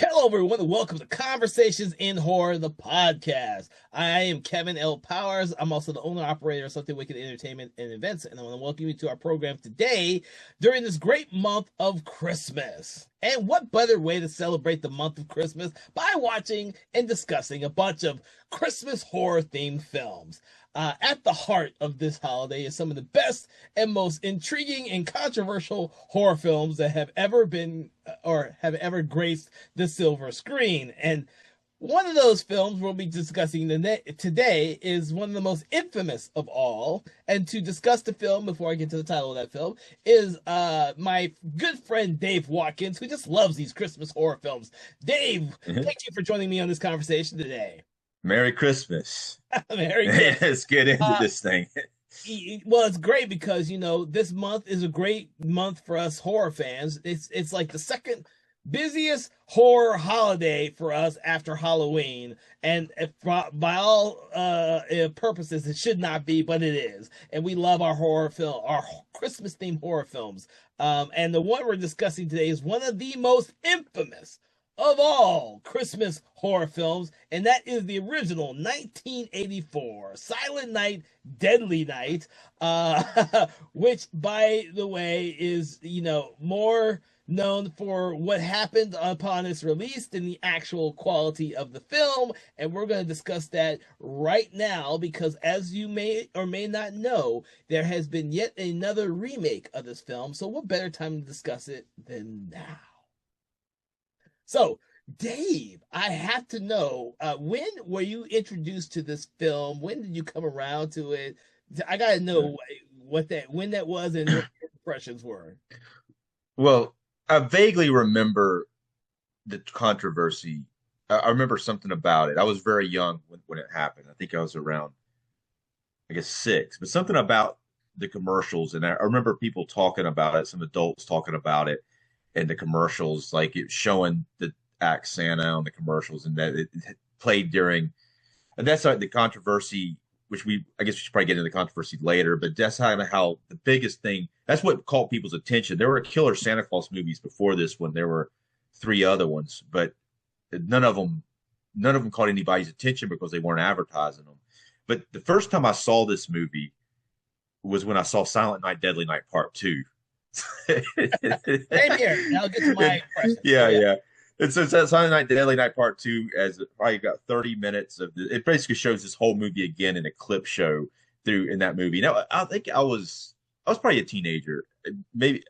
Hello, everyone, and welcome to Conversations in Horror, the podcast. I am Kevin L. Powers. I'm also the owner operator of Something Wicked Entertainment and Events, and I want to welcome you to our program today during this great month of Christmas. And what better way to celebrate the month of Christmas by watching and discussing a bunch of Christmas horror-themed films. At the heart of this holiday is some of the best and most intriguing and controversial horror films that have ever been or have ever graced the silver screen. And one of those films we'll be discussing today is one of the most infamous of all. And to discuss the film, before I get to the title of that film, is my good friend Dave Watkins, who just loves these Christmas horror films. Dave, thank you for joining me on this conversation today. Merry Christmas. Merry Christmas. Let's get into this thing. Well, it's great because, this month is a great month for us horror fans. It's like the second busiest horror holiday for us after Halloween. And by all purposes, it should not be, but it is. And we love our horror film, our Christmas-themed horror films. And the one we're discussing today is one of the most infamous of all Christmas horror films, and that is the original 1984 Silent Night, Deadly Night, which, by the way, is, more known for what happened upon its release than the actual quality of the film, and we're going to discuss that right now because, as you may or may not know, there has been yet another remake of this film, so what better time to discuss it than now? So, Dave, I have to know, when were you introduced to this film? When did you come around to it? I gotta know when that was and what your impressions were. Well, I vaguely remember the controversy. I remember something about it. I was very young when it happened. I think I was around, I guess, 6. But something about the commercials, and I remember people talking about it, some adults talking about it in the commercials, like it showing the Act Santa on the commercials, and that it played during, and that's like the controversy, which I guess we should probably get into the controversy later, but that's how the biggest thing, that's what caught people's attention. There were killer Santa Claus movies before this one. There were 3 other ones, but none of them caught anybody's attention because they weren't advertising them. But the first time I saw this movie was when I saw Silent Night, Deadly Night Part 2. Same here. Now I'll get to my impression. Yeah. It's Silent Night, Deadly Night Part 2, as probably got 30 minutes of it basically shows this whole movie again in a clip show through in that movie. Now, I think I was probably a teenager. Maybe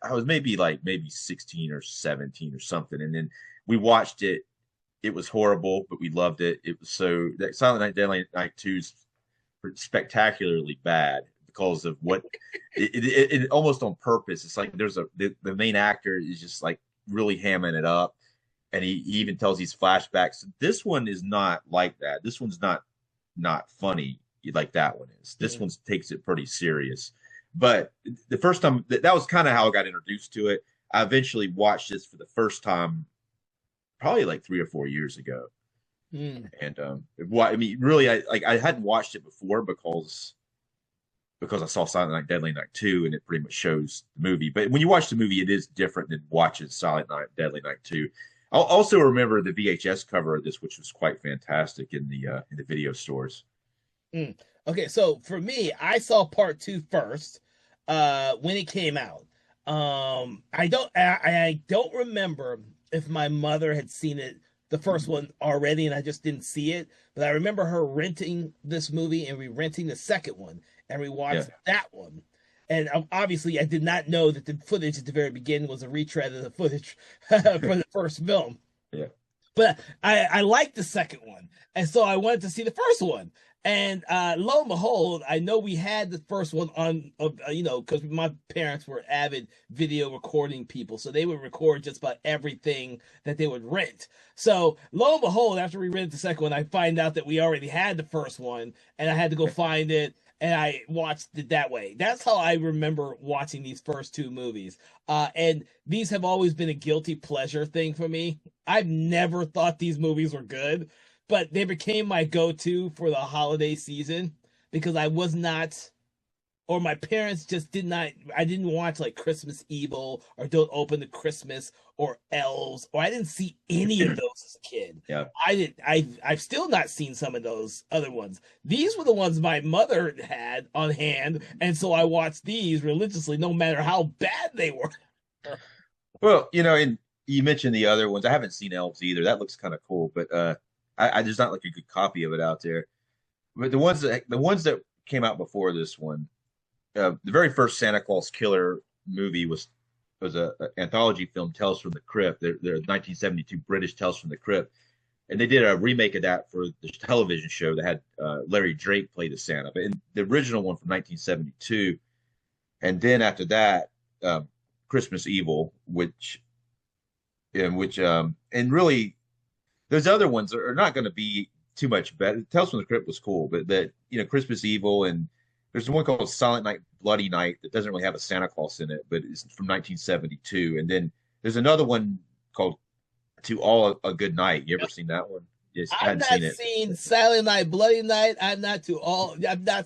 16 or 17 or something. And then we watched it. It was horrible, but we loved it. It was that Silent Night, Deadly Night 2 is spectacularly bad because of what it almost on purpose. It's like the main actor is just like really hamming it up, and he even tells these flashbacks. This one is not like that. This one's not funny like that one is. This one takes it pretty serious. But the first time that was kind of how I got introduced to it. I eventually watched this for the first time probably like 3 or 4 years ago. And I mean, really, I hadn't watched it before because I saw Silent Night, Deadly Night 2, and it pretty much shows the movie. But when you watch the movie, it is different than watching Silent Night, Deadly Night 2. I'll also remember the VHS cover of this, which was quite fantastic in the video stores. Okay, so for me, I saw Part 2 first when it came out. I don't remember if my mother had seen it, the first one already, and I just didn't see it. But I remember her renting this movie and renting the second one, and we watched that one. And obviously, I did not know that the footage at the very beginning was a retread of the footage for the first film. Yeah. But I liked the second one, and so I wanted to see the first one. And lo and behold, I know we had the first one on, because my parents were avid video recording people, so they would record just about everything that they would rent. So lo and behold, after we rented the second one, I find out that we already had the first one, and I had to go find it, and I watched it that way. That's how I remember watching these first 2 movies. And these have always been a guilty pleasure thing for me. I've never thought these movies were good, but they became my go-to for the holiday season because I was not or my parents just did not. I didn't watch like Christmas Evil or Don't Open the Christmas or Elves, or I didn't see any of those as a kid. Yeah. I did. I've still not seen some of those other ones. These were the ones my mother had on hand, and so I watched these religiously, no matter how bad they were. Well, and you mentioned the other ones. I haven't seen Elves either. That looks kind of cool, but I there's not like a good copy of it out there. But the ones that came out before this one, the very first Santa Claus Killer movie was a anthology film, Tales from the Crypt. They're 1972 British Tales from the Crypt, and they did a remake of that for the television show that had Larry Drake play the Santa. But in the original one from 1972, and then after that, Christmas Evil, and really those other ones are not going to be too much better. Tales from the Crypt was cool, but Christmas Evil, and there's one called Silent Night, Bloody Night that doesn't really have a Santa Claus in it, but it's from 1972. And then there's another one called To All a Good Night. You ever seen that one? Yes, I I've hadn't not seen it. seen Silent Night, Bloody Night. I've not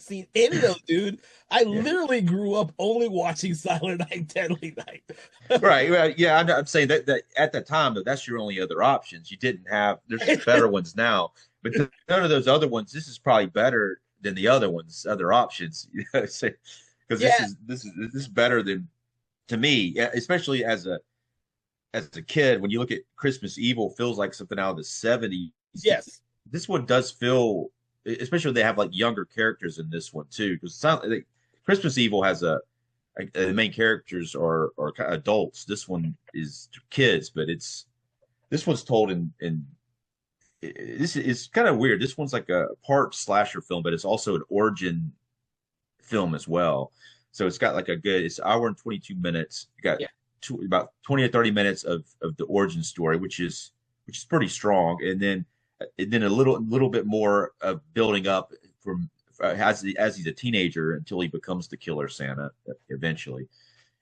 seen any of those, dude. I Yeah. literally grew up only watching Silent Night, Deadly Night. Right. Well, yeah, I'm saying that at the time, though, that's your only other options. You didn't have, there's better ones now, but none of those other ones, this is probably better than the other ones, other options. Because Yeah. this is better than, to me, yeah, especially as a kid, when you look at Christmas Evil, feels like something out of the 70s. Yes. This one does feel, especially when they have like younger characters in this one too, because like, Christmas Evil has the main characters are kind of adults. This one is kids, but this one's told in this is kind of weird. This one's like a part slasher film, but it's also an origin film as well. So it's got like it's an hour and 22 minutes. You got Yeah. about 20 or 30 minutes of the origin story, which is pretty strong, and then a little bit more of building up from as he's a teenager until he becomes the killer Santa eventually,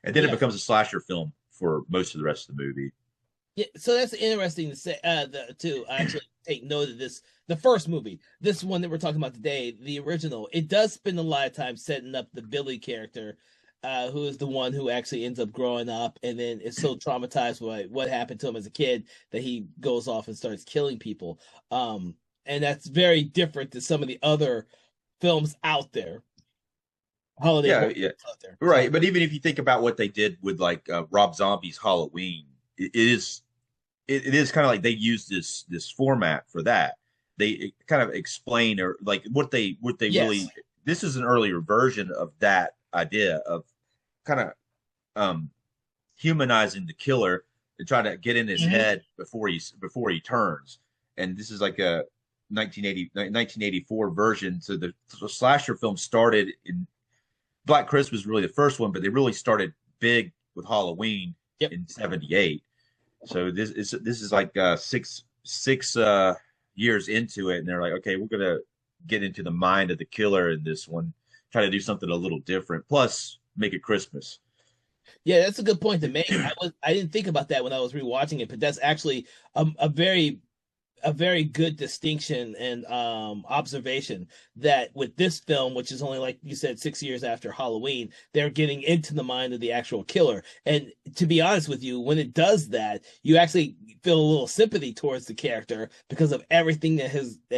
and then it Yeah. becomes a slasher film for most of the rest of the movie. Yeah, so that's interesting to say. To actually take note of this, the first movie, this one that we're talking about today, the original, it does spend a lot of time setting up the Billy character, who is the one who actually ends up growing up and then is so traumatized by what happened to him as a kid that he goes off and starts killing people. And that's very different to some of the other films out there, holiday Yeah, horror yeah, films out there. So, right. But even if you think about what they did with like Rob Zombie's Halloween, it is kind of like they used this format for that. They kind of explain or like what they yes. really. This is an earlier version of that idea of kind of um humanizing the killer and try to get in his Mhm. head before he turns. And this is like a 1984 version. So the slasher film started in Black Christmas, really the first one, but they really started big with Halloween Yep. in '78. So this is like six years into it, and they're like, okay, we're gonna get into the mind of the killer in this one, try to do something a little different, plus make it Christmas. Yeah, that's a good point to make. I didn't think about that when I was rewatching it, but that's actually a very good distinction and observation that with this film, which is only like you said 6 years after Halloween, they're getting into the mind of the actual killer. And to be honest with you, when it does that, you actually feel a little sympathy towards the character because of everything that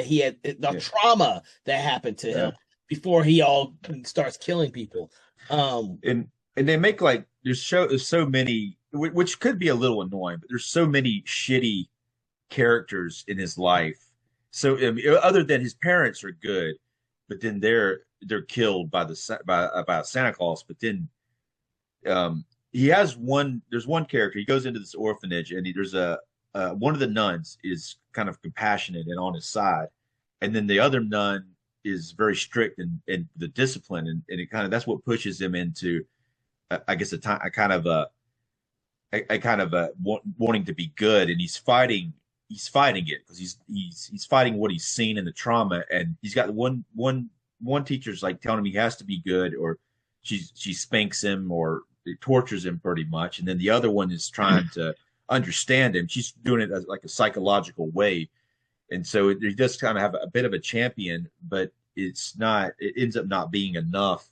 he had, the Yeah, trauma that happened to yeah. him before he all starts killing people. Um, And they make like there's so many, which could be a little annoying, but there's so many shitty characters in his life. So I mean, other than his parents are good, but then they're killed by Santa Claus. But then he has one. There's one character. He goes into this orphanage, and there's a one of the nuns is kind of compassionate and on his side, and then the other nun is very strict in the discipline, and it kind of that's what pushes him into, I guess, a kind of a kind of wanting to be good, and he's fighting it because he's fighting what he's seen in the trauma, and he's got one teacher's like telling him he has to be good, or she spanks him or tortures him pretty much, and then the other one is trying to understand him. She's doing it as like a psychological way, and so he does kind of have a bit of a champion, but it ends up not being enough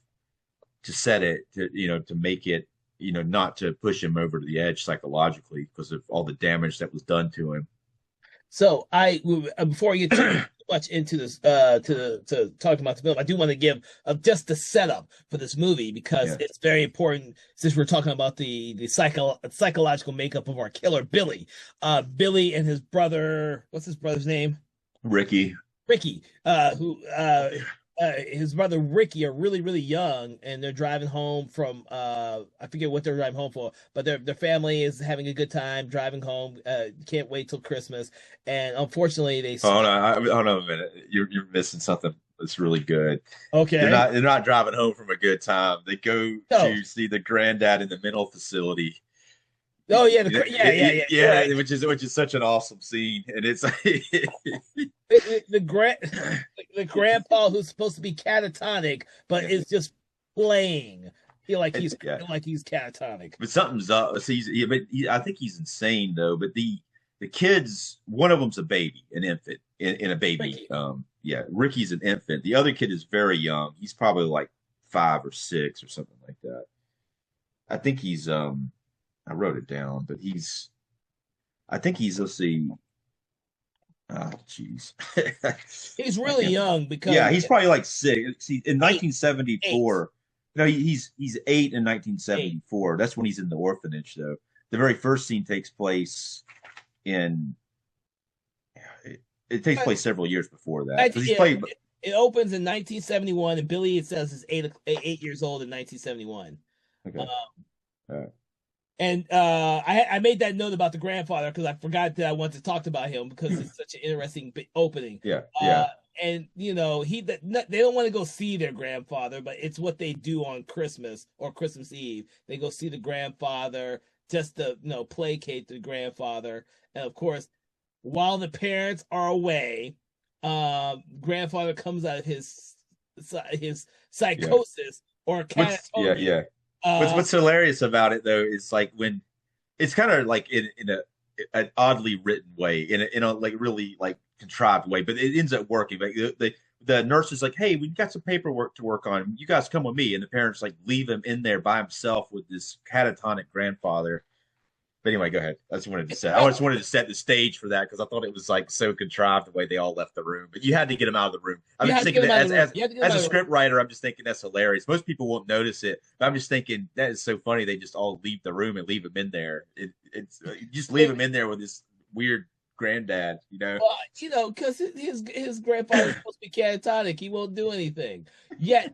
to set it to to make it not to push him over to the edge psychologically because of all the damage that was done to him. So before you get too much into this, to talking about the film, I do want to give just the setup for this movie because Yeah, it's very important since we're talking about the psychological makeup of our killer Billy. Billy and his brother, what's his brother's name? Ricky. Ricky, who his brother Ricky are really really young, and they're driving home from I forget what they're driving home for, but their family is having a good time driving home. Can't wait till Christmas, and unfortunately they Hold on, hold on a minute. You're missing something that's really good. okay. They're not driving home from a good time. They go No, to see the granddad in the mental facility. oh yeah, Yeah, right. which is such an awesome scene, and it's The grand the grandpa who's supposed to be catatonic, but yeah, is just playing. Feel like he's yeah. like he's catatonic. But something's up. So I think he's insane though. But the kids, one of them's a baby, an infant, in a baby. Ricky. Yeah, Ricky's an infant. The other kid is very young. He's probably like 5 or 6 or something like that. I think he's I wrote it down, but I think he's let's see. Oh, jeez. He's I really can't. young because Yeah, he's probably like 6. See, in eight, eight, 1974. No, he's 8 in eight. 1974. That's when he's in the orphanage, though. The very first scene takes place in. It takes place several years before that because he's Yeah, played. it opens in 1971, and Billy it says is 8 years old in 1971. Okay. Uh, All right. and I made that note about the grandfather because I forgot that I wanted to talk about him because it's such an interesting opening. Yeah. Uh, Yeah. and they don't want to go see their grandfather, but it's what they do on Christmas or Christmas Eve. They go see the grandfather just to placate the grandfather, and of course, while the parents are away, grandfather comes out of his Yeah. psychosis or Yeah. catatonia. Yeah. Uh, What's hilarious about it though is like when it's kind of like in an oddly written way, in a like really like contrived way, but it ends up working. Like the nurse is like, "Hey, we've got some paperwork to work on. You guys come with me." And the parents like leave him in there by himself with this catatonic grandfather. But anyway, go ahead. I just wanted to set the stage for that because I thought it was like so contrived the way they all left the room. But you had to get them out of the room. I'm you just have to get thinking him out that of the room. You have to get him as out a of the room. script writer, I'm just thinking that's hilarious. Most people won't notice it, but I'm just thinking that is so funny. They just all leave the room and leave him in there. It's you just leave him in there with this weird granddad. Well, because his grandfather's supposed to be catatonic, he won't do anything. Yet,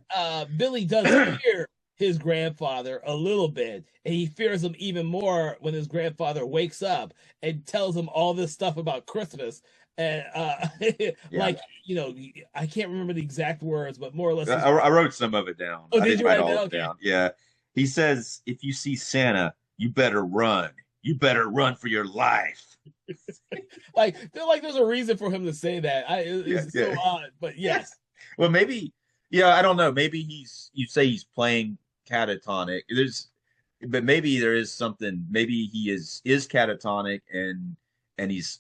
Billy does fear his grandfather a little bit, and he fears him even more when his grandfather wakes up and tells him all this stuff about Christmas. And Yeah, I can't remember the exact words, but more or less. I wrote some of it down. Oh, I did didn't you write write it all down? of it Okay. down. Yeah, he says, "If you see Santa, you better run. You better run for your life." Feel like there's a reason for him to say that. Yeah, It's so yeah. odd, but yes. Well, maybe, yeah, I don't know. Maybe you say he's playing catatonic. But maybe there is something. Maybe he is catatonic and he's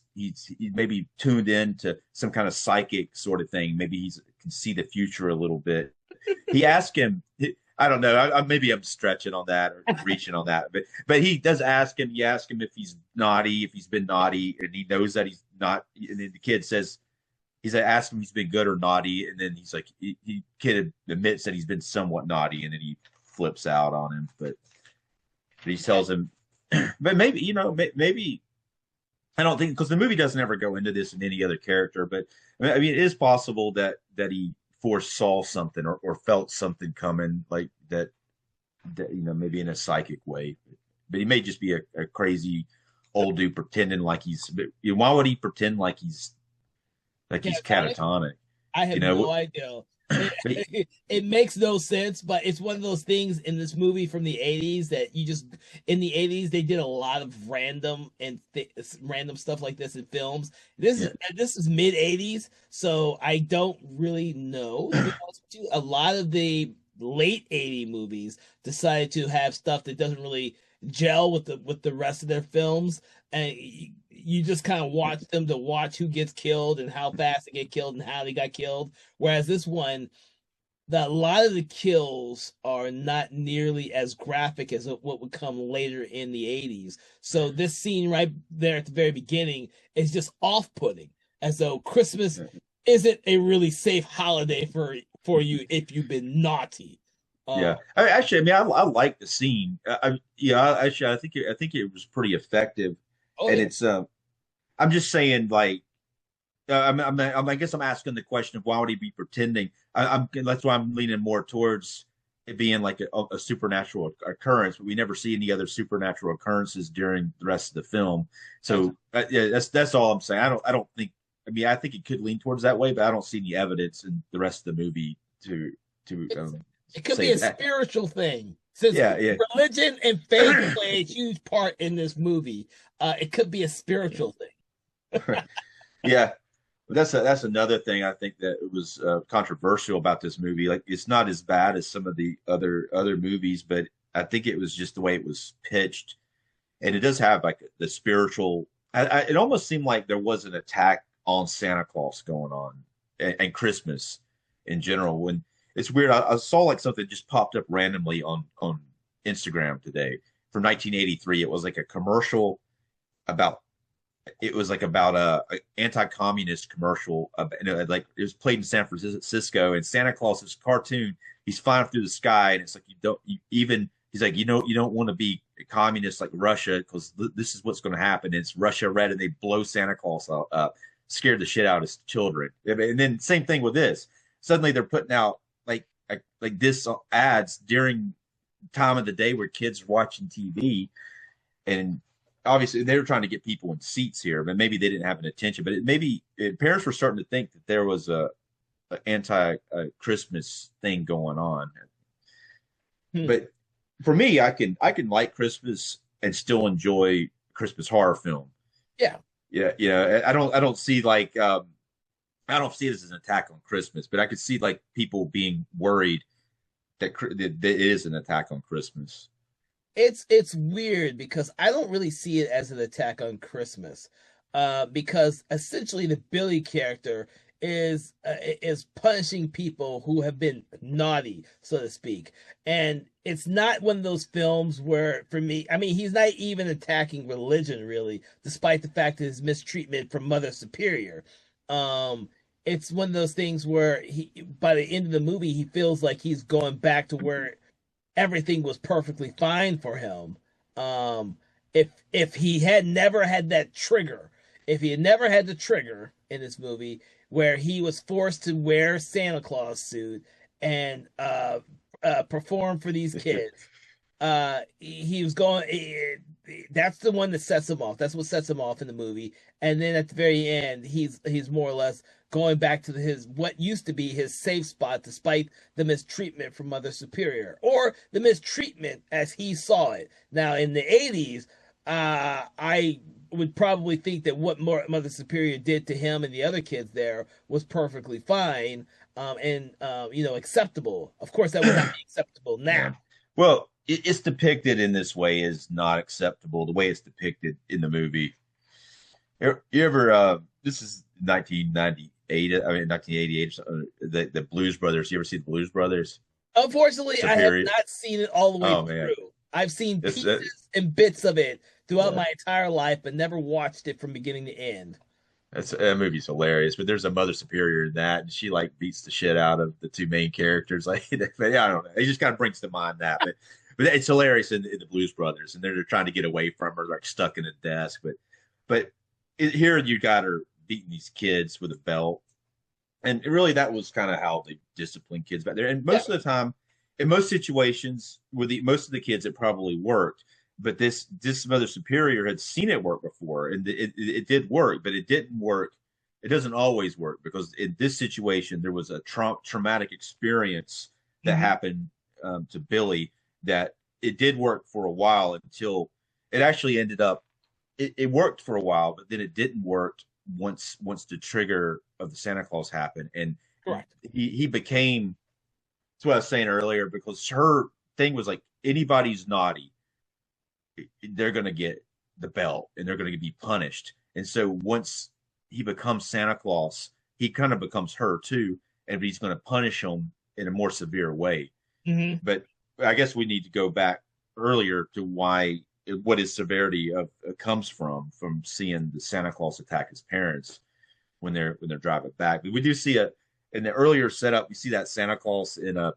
maybe tuned in to some kind of psychic sort of thing. Maybe he can see the future a little bit. He asked him. I don't know. Maybe I'm stretching on that or reaching on that, but he does ask him. You ask him if he's naughty, if he's been naughty, and he knows that he's not. And then the kid says, he's like, asked him if he's been good or naughty, and then he's like, kid admits that he's been somewhat naughty, and then he flips out on him. But he tells him, but maybe maybe I don't think because the movie doesn't ever go into this in any other character, but I mean it is possible that he foresaw something or felt something coming like that maybe in a psychic way, but he may just be a crazy old dude pretending like he's. But, why would he pretend like he's Catatonic? catatonic? I You have no know, idea. but he, It makes no sense, but it's one of those things in this movie from the 80s that in the 80s they did a lot of random stuff like this in films. yeah, This is mid 80s, so I don't really know. To be honest with you. A lot of the late 80 movies decided to have stuff that doesn't really gel with the rest of their films, and you just kind of watch them to watch who gets killed and how fast they get killed and how they got killed. Whereas this one, that a lot of the kills are not nearly as graphic as what would come later in the 80s. So this scene right there at the very beginning is just off-putting, as though Christmas isn't a really safe holiday for you if you've been naughty. Yeah, actually, I mean, I like the scene. Actually, I think it was pretty effective, Oh and yeah. it's I'm just saying, like, I guess I'm asking the question of why would he be pretending? That's why I'm leaning more towards it being like a supernatural occurrence, but we never see any other supernatural occurrences during the rest of the film. Okay. So yeah, that's all I'm saying. I don't think. I mean, I think it could lean towards that way, but I don't see any evidence in the rest of the movie to It's, it could be say a that. spiritual thing. Since Yeah, yeah. religion and faith play a huge part in this movie, it could be a spiritual thing. Yeah, but that's another thing I think that it was controversial about this movie. Like, it's not as bad as some of the other movies, but I think it was just the way it was pitched, and it does have like the spiritual. It almost seemed like there was an attack on Santa Claus going on and Christmas in general. When it's weird, I saw like something just popped up randomly on Instagram today from 1983. It was like a commercial about it was like about a anti-communist commercial like it was played in San Francisco, and Santa Claus is cartoon. He's flying through the sky, and it's like even he's like, you don't want to be a communist like Russia, because this is what's going to happen. And it's Russia red, and they blow Santa Claus up, scared the shit out of his children. And then same thing with this. Suddenly they're putting out like this ads during time of the day where kids are watching TV, and obviously they were trying to get people in seats here, but maybe they didn't have an attention. But parents were starting to think that there was a anti Christmas thing going on. Hmm. But for me, I can like Christmas and still enjoy Christmas horror film. Yeah. Yeah, I don't see like I don't see it as an attack on Christmas, but I could see like people being worried that it is an attack on Christmas. It's weird because I don't really see it as an attack on Christmas, because essentially the Billy character is punishing people who have been naughty, so to speak, and it's not one of those films where, for me, I mean, he's not even attacking religion really, despite the fact that his mistreatment from Mother Superior. Um, it's one of those things where by the end of the movie, he feels like he's going back to where everything was perfectly fine for him. Um, if he had never had that trigger, if he had never had the trigger in this movie where he was forced to wear Santa Claus suit and perform for these kids, he was going. That's the one that sets him off. That's what sets him off in the movie. And then at the very end, he's more or less going back to his what used to be his safe spot, despite the mistreatment from Mother Superior, or the mistreatment as he saw it. Now in the 80s, I would probably think that what Mother Superior did to him and the other kids there was perfectly fine, and acceptable. Of course, that would not be acceptable Yeah. now. Well, it's depicted in this way is not acceptable. The way it's depicted in the movie. You ever? This is 1998. I mean, 1988. The Blues Brothers. You ever see the Blues Brothers? Unfortunately, I have Superior. not seen it all the way Oh man, through. I've seen it's pieces and bits of it throughout yeah. my entire life, but never watched it from beginning to end. That movie's hilarious. But there's a Mother Superior in that, and she like beats the shit out of the two main characters. Like, but yeah, I don't know. It just kind of brings to mind that. But it's hilarious in the Blues Brothers, and they're trying to get away from her, like stuck in a desk. But here you got her beating these kids with a belt, and really that was kind of how they discipline kids back there. And Yeah, most of the time, in most situations, with most of the kids, it probably worked. But this Mother Superior had seen it work before, and it did work, but it didn't work. It doesn't always work, because in this situation there was a traumatic experience that hmm happened to Billy, that it did work for a while until it actually ended up. It worked for a while, but then it didn't work once the trigger of the Santa Claus happened, and correct. he became. That's what I was saying earlier, because her thing was like, anybody's naughty, they're going to get the belt and they're going to be punished. And so once he becomes Santa Claus, he kind of becomes her too, and he's going to punish them in a more severe way. Hmm. But I guess we need to go back earlier to why what his severity of comes from seeing the Santa Claus attack his parents when they're driving back. We do see a in the earlier setup. We see that Santa Claus in a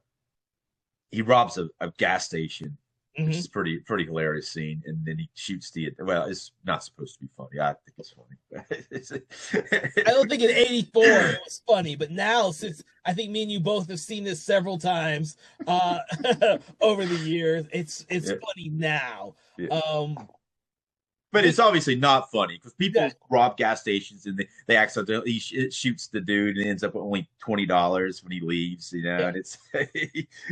he robs a gas station, which Hmm. is pretty hilarious scene, and then he shoots the well. It's not supposed to be funny. I think it's I funny. don't think in '84 it was funny, but now since I think me and you both have seen this several times uh, over the years, it's Yeah, funny now. yeah. Um, But but it's obviously not funny because yeah, people rob gas stations and they accidentally it shoots the dude and ends up with only $20 when he leaves, you know. yeah, And it's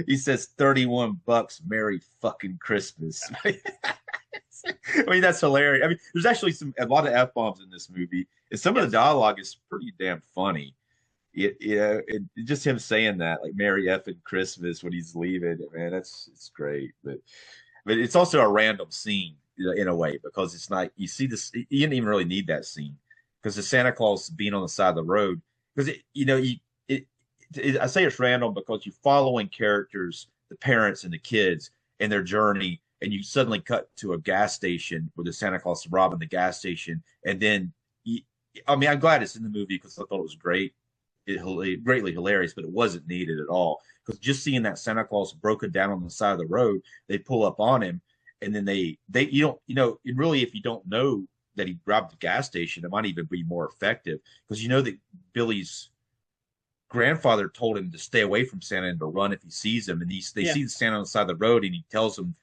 he says $31, Merry fucking Christmas. I mean, that's hilarious. I mean, there's actually a lot of f bombs in this movie, and some of the yes. dialogue is pretty damn funny. Just him saying that, like "Merry effing Christmas" when he's leaving, man, it's great. But it's also a random scene in a way because it's not you see this you didn't even really need that scene because the Santa Claus being on the side of the road because it, I say it's random because you're following characters, the parents and the kids and their journey, and you suddenly cut to a gas station where the Santa Claus is robbing the gas station, and then I mean I'm glad it's in the movie because I thought it was greatly hilarious, but it wasn't needed at all because just seeing that Santa Claus broken down on the side of the road, they pull up on him, and then they you don't and really if you don't know that he robbed the gas station, it might even be more effective because you know that Billy's grandfather told him to stay away from Santa and to run if he sees him, and they Yeah, see the Santa on the side of the road, and he tells them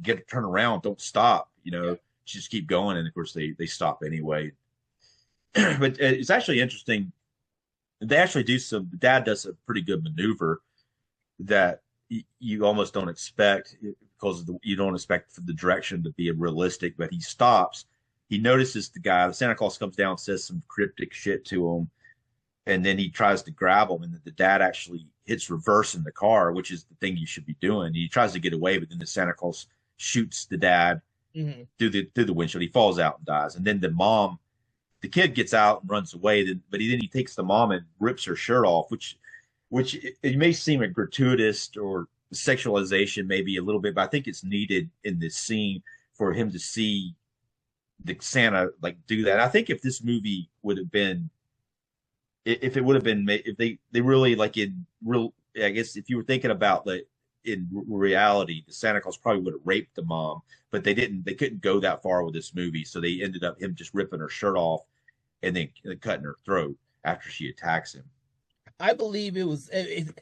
get turn around, don't stop, yeah. just keep going, and of course they stop anyway. But it's actually interesting they actually do some dad does a pretty good maneuver that you almost don't expect because you don't expect for the direction to be realistic, but he stops, he notices the Santa Claus comes down, says some cryptic shit to him, and then he tries to grab him, and the dad actually hits reverse in the car, which is the thing you should be doing. He tries to get away, but then the Santa Claus shoots the dad Hmm. through the windshield. He falls out and dies, and then the kid gets out and runs away. But then he takes the mom and rips her shirt off, which it may seem a gratuitous or sexualization, maybe a little bit, but I think it's needed in this scene for him to see the Santa like do that. I think if this movie would have been, if it would have been, if they really like in real, I guess if you were thinking about that in reality, the Santa Claus probably would have raped the mom, but they didn't. They couldn't go that far with this movie, so they ended up him just ripping her shirt off and then cutting her throat after she attacks him. I believe it was, and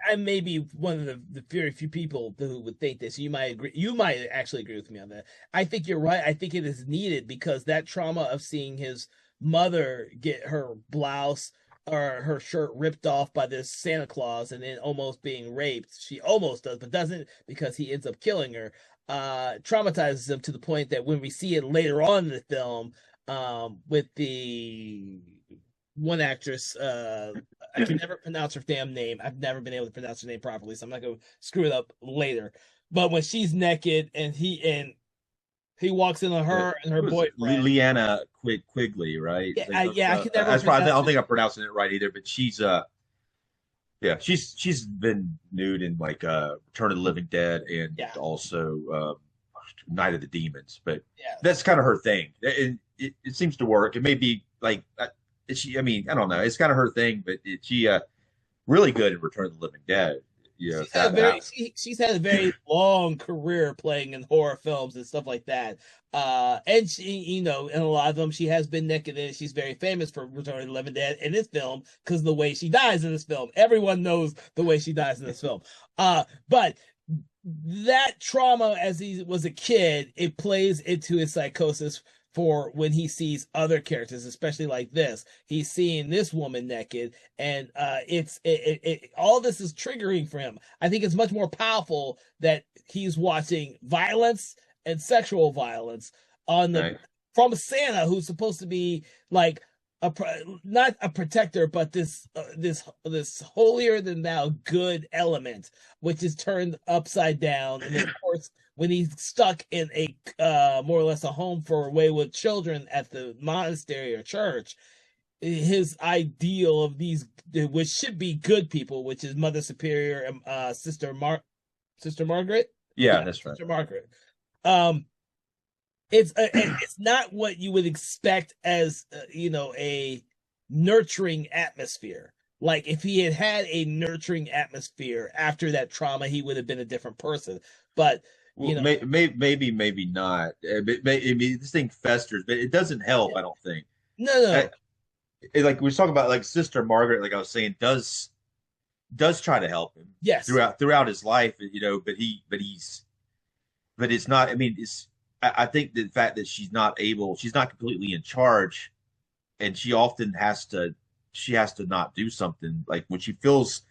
I may be one of the very few people who would think this. You might agree. You might actually agree with me on that. I think you're right. I think it is needed because that trauma of seeing his mother get her blouse or her shirt ripped off by this Santa Claus and then almost being raped. She almost does, but doesn't because he ends up killing her. Traumatizes him to the point that when we see it later on in the film, with the one actress, I can never pronounce her damn name. I've never been able to pronounce her name properly, so I'm not gonna screw it up later. But when she's naked and he walks into Yeah. her and her Who is it? boyfriend. Leanna Quigley, right? Yeah, I can never That's probably, I pronounce don't it. think I'm pronouncing it right either, but yeah, she's been nude in like Return of the Living Dead and Yeah, also Night of the Demons, but yes. that's kind of her thing. It seems to work. It may be like she. I mean, I don't know. It's kind of her thing, but she really good in Return of the Living Dead. You know, She's if had a that she's had a very long career playing in horror films and stuff like that. And she, in a lot of them, she has been naked in. She's very famous for Return of the Living Dead in this film because the way she dies in this film. Everyone knows the way she dies in this film. But that trauma as he was a kid, it plays into his psychosis for when he sees other characters, especially like this. He's seeing this woman naked, and all this is triggering for him. I think it's much more powerful that he's watching violence and sexual violence on the right. from Santa, who's supposed to be like a not a protector, but this holier than thou good element, which is turned upside down. And then, of course, when he's stuck in a more or less a home for wayward children at the monastery or church, his ideal of these, which should be good people, which is Mother Superior and Sister Margaret. Yeah, Yeah, that's right. Sister Margaret. Um, it's not what you would expect as a nurturing atmosphere. Like if he had had a nurturing atmosphere after that trauma, he would have been a different person. But Well, maybe not. I mean, this thing festers, but it doesn't help. I don't think. no, no, Like we was talking about, like Sister Margaret, like I was saying, does try to help him yes, throughout his life, but it's not. I mean, I think the fact that she's not completely in charge, and she has to not do something like when she feels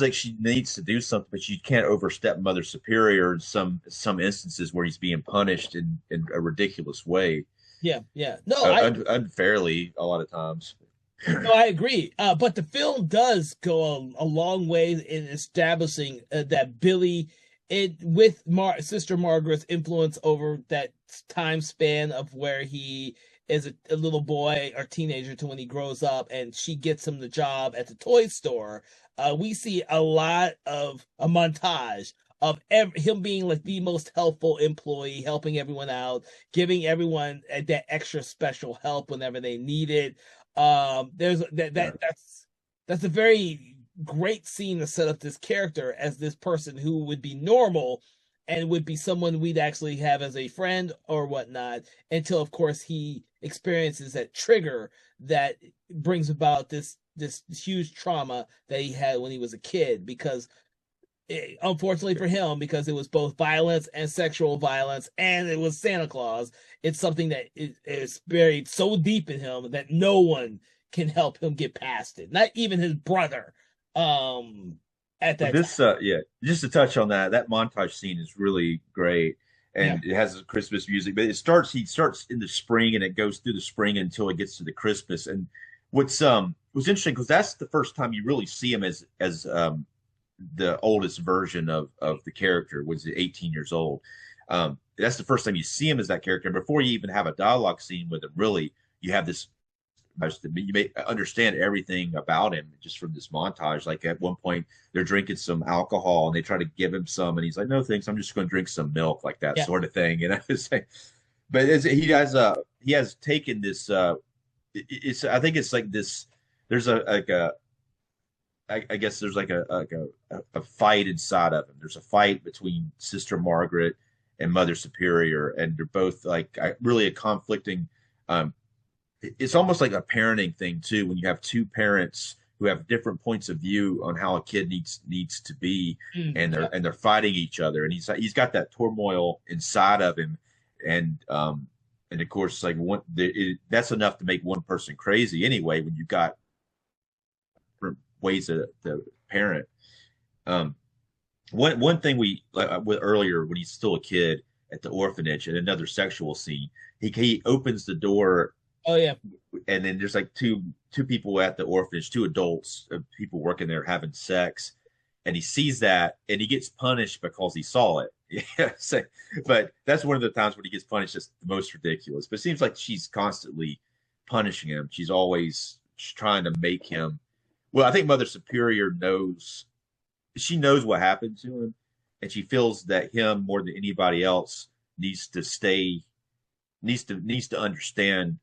like she needs to do something, but she can't overstep Mother Superior in some instances where he's being punished in a ridiculous way, yeah. No, I unfairly a lot of times. no, I agree. But the film does go a long way in establishing that Billy, with Sister Margaret's influence over that time span of where he is a little boy or teenager to when he grows up, and she gets him the job at the toy store. We see a lot of a montage of him being like the most helpful employee, helping everyone out, giving everyone that extra special help whenever they need it. There's that's a very great scene to set up this character as this person who would be normal and would be someone we'd actually have as a friend or whatnot, until of course he experiences that trigger that brings about this huge trauma that he had when he was a kid. Because unfortunately for him, because it was both violence and sexual violence, and it was Santa Claus, it's something that is buried so deep in him that no one can help him get past it, not even his brother. At But that time. this, yeah, just to touch on that montage scene is really great, Yeah. and it has Christmas music. But he starts in the spring, and it goes through the spring until it gets to the Christmas. And what's interesting, because that's the first time you really see him as the oldest version of the character, was 18 years old. That's the first time you see him as that character. Before you even have a dialogue scene with him, really, you have this. You may understand everything about him just from this montage. Like at one point, they're drinking some alcohol, and they try to give him some, and he's like, "No, thanks. I'm just going to drink some milk," like that Yeah. sort of thing. But he has taken this. It's I think it's like this. There's I guess there's like a fight inside of him. There's a fight between Sister Margaret and Mother Superior, and they're both like really a conflicting. It's almost like a parenting thing too, when you have two parents who have different points of view on how a kid needs to be, and they're fighting each other, and he's got that turmoil inside of him, and of course, like that's enough to make one person crazy anyway when you got ways to parent. Um, one thing we with earlier when he's still a kid at the orphanage, and another sexual scene, he opens the door. Oh yeah. And then there's like two people at the orphanage, two adults, people working there having sex, and he sees that and he gets punished because he saw it. Yeah, but that's one of the times when he gets punished that's the most ridiculous. But it seems like she's constantly punishing him. She's always trying to make him. Well, I think Mother Superior knows. She knows what happened to him, and she feels that him more than anybody else needs to stay, needs to understand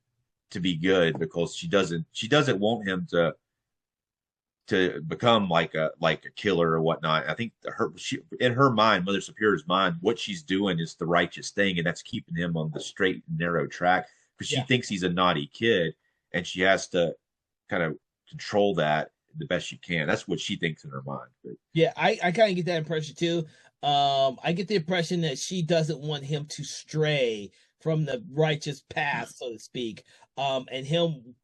to be good, because she doesn't want him to become like a killer or whatnot. I think in her mind, Mother Superior's mind, what she's doing is the righteous thing, and that's keeping him on the straight and narrow track, because she thinks he's a naughty kid, and she has to kind of control that the best she can. That's what she thinks in her mind. But Yeah, I kind of get that impression too. I get the impression that she doesn't want him to stray from the righteous path, so to speak. And him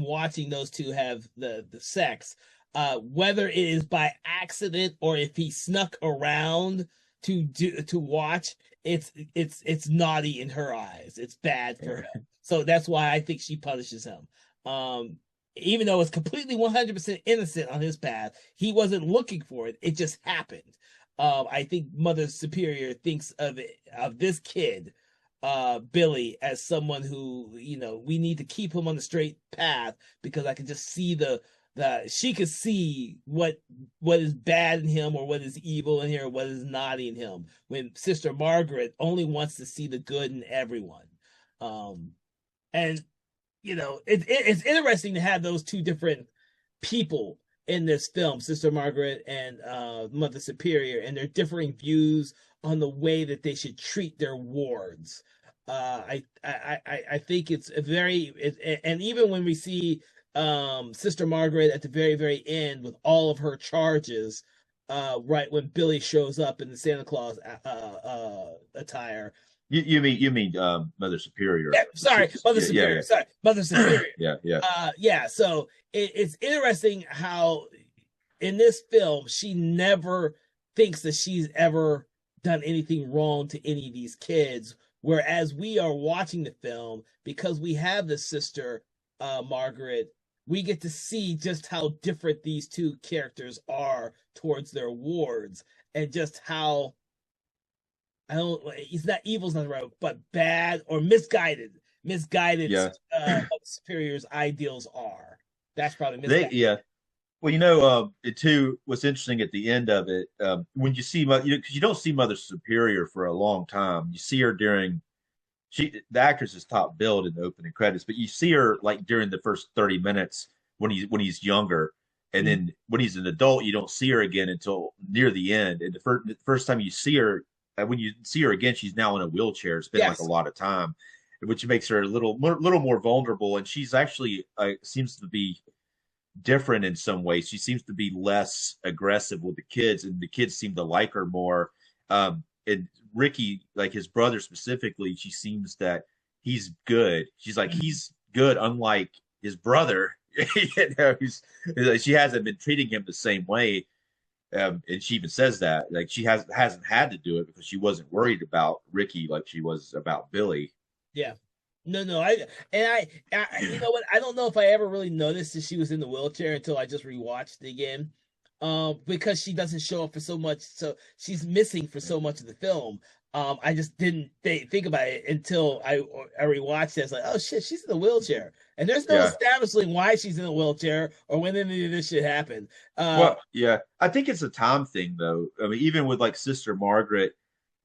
watching those two have the sex, whether it is by accident or if he snuck around to watch, it's naughty in her eyes. It's bad for him. So that's why I think she punishes him. Even though it's completely 100% innocent on his path, he wasn't looking for it. It just happened. I think Mother Superior thinks of this kid Billy as someone who, we need to keep him on the straight path, because I can just see she could see what is bad in him, or what is evil in here, or what is not in him, when Sister Margaret only wants to see the good in everyone. And it's interesting to have those two different people in this film, Sister Margaret and Mother Superior, and their differing views on the way that they should treat their wards. I think it's and even when we see Sister Margaret at the very, very end with all of her charges, right when Billy shows up in the Santa Claus attire. You mean Mother Superior? Yeah, sorry, Mother Superior. Yeah. Sorry, Mother Superior. Yeah. So it's interesting how in this film she never thinks that she's ever done anything wrong to any of these kids, whereas we are watching the film, because we have the Sister Margaret, we get to see just how different these two characters are towards their wards, and just how, it's not evil's not right, but bad or misguided Yeah. Superior's ideals are. That's probably misguided. Yeah. Well, it too. What's interesting at the end of it, when you see, because you don't see Mother Superior for a long time. You see her during the actress is top billed in the opening credits, but you see her like during the first 30 minutes when he's younger, and then when he's an adult, you don't see her again until near the end. And the first time you see her, when you see her again, she's now in a wheelchair. It's been like a lot of time, which makes her a little more vulnerable. And she's actually seems to be different in some ways. She seems to be less aggressive with the kids, and the kids seem to like her more. And Ricky, like his brother specifically, she seems that he's good. She's like, he's good, unlike his brother. She hasn't been treating him the same way. And she even says that, like, she hasn't had to do it because she wasn't worried about Ricky like she was about Billy. Yeah. No. I you know what? I don't know if I ever really noticed that she was in the wheelchair until I just rewatched it again. Because she doesn't show up for so much, so she's missing for so much of the film. I just didn't think about it until I rewatched it. It's like, oh shit, she's in the wheelchair, and there's no establishing why she's in a wheelchair or when any of this shit happened. Well, yeah, I think it's a time thing though. I mean, even with like Sister Margaret,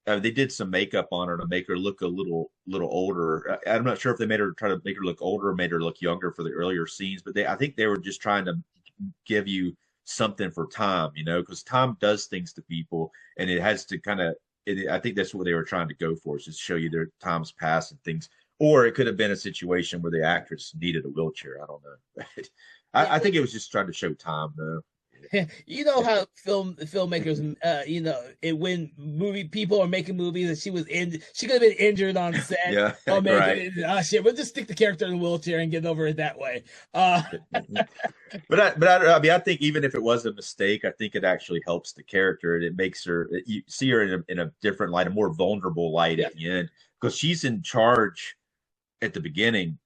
they did some makeup on her to make her look a little older. I'm not sure if they made her try to make her look older or made her look younger for the earlier scenes, but I think they were just trying to give you something for Tom, because Tom does things to people, and it has to kind of. I think that's what they were trying to go for, is just show you their Tom's past and things. Or it could have been a situation where the actress needed a wheelchair. I don't know. I think it was just trying to show Tom, though. You know how filmmakers, when movie people are making movies, and she could have been injured on set. Yeah, right. Shit, we'll just stick the character in the wheelchair and get over it that way. But I mean, I think even if it was a mistake, I think it actually helps the character, and it makes her, you see her in a different light, a more vulnerable light at the end, because she's in charge at the beginning,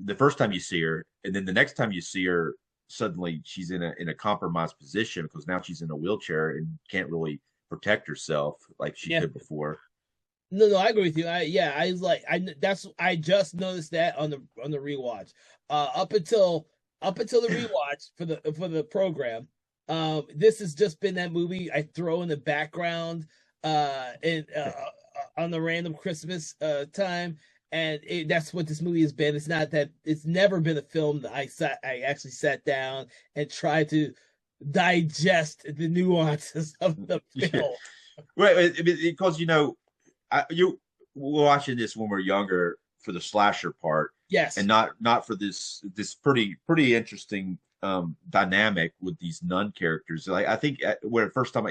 the first time you see her, and then the next time you see her, suddenly she's in a compromised position because now she's in a wheelchair and can't really protect herself like she could before. No, I agree with you. I just noticed that on the rewatch. Up until the rewatch for the program, this has just been that movie I throw in the background on the random Christmas time. And that's what this movie has been. It's never been a film that I actually sat down and tried to digest the nuances of the film. Right, because you were watching this when we were younger for the slasher part, yes, and not for this pretty interesting dynamic with these nun characters. Like, I think when the first time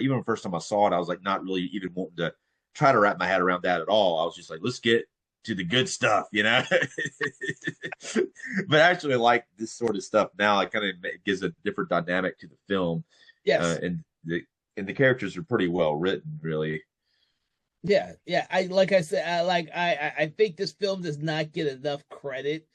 I saw it, I was like not really even wanting to try to wrap my head around that at all. I was just like, let's get to the good stuff, But I actually like this sort of stuff now. It kind of gives a different dynamic to the film. Yes, and the characters are pretty well written, really. Yeah. Like I said, I think this film does not get enough credit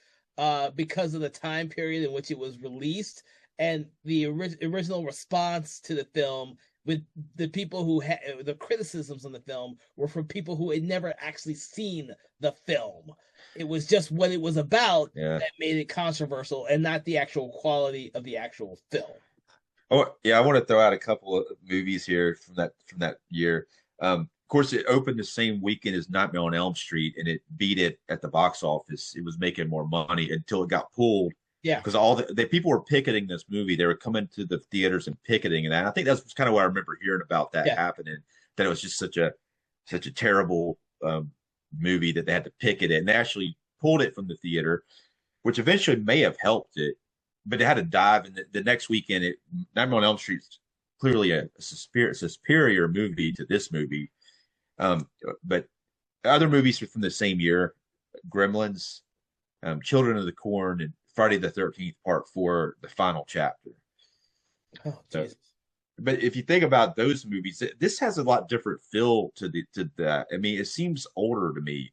because of the time period in which it was released, and the original response to the film with the people who had the criticisms on the film were from people who had never actually seen the film. It was just what it was about Yeah. that made it controversial, and not the actual quality of the actual film. Oh, yeah, I want to throw out a couple of movies here from that year. Of course, it opened the same weekend as Nightmare on Elm Street, and it beat it at the box office. It was making more money until it got pulled Yeah, because all the people were picketing this movie. They were coming to the theaters and picketing, and I think that's kind of what I remember hearing about that yeah, happening. That it was just such a terrible movie that they had to picket it, and they actually pulled it from the theater, which eventually may have helped it, but it had to dive. And the next weekend, Nightmare on Elm Street's clearly a superior movie to this movie. But other movies from the same year, Gremlins, Children of the Corn, and Friday the 13th Part 4, the final chapter. oh So, Jesus. but if you think about those movies, this has a lot different feel to that. I mean, it seems older to me.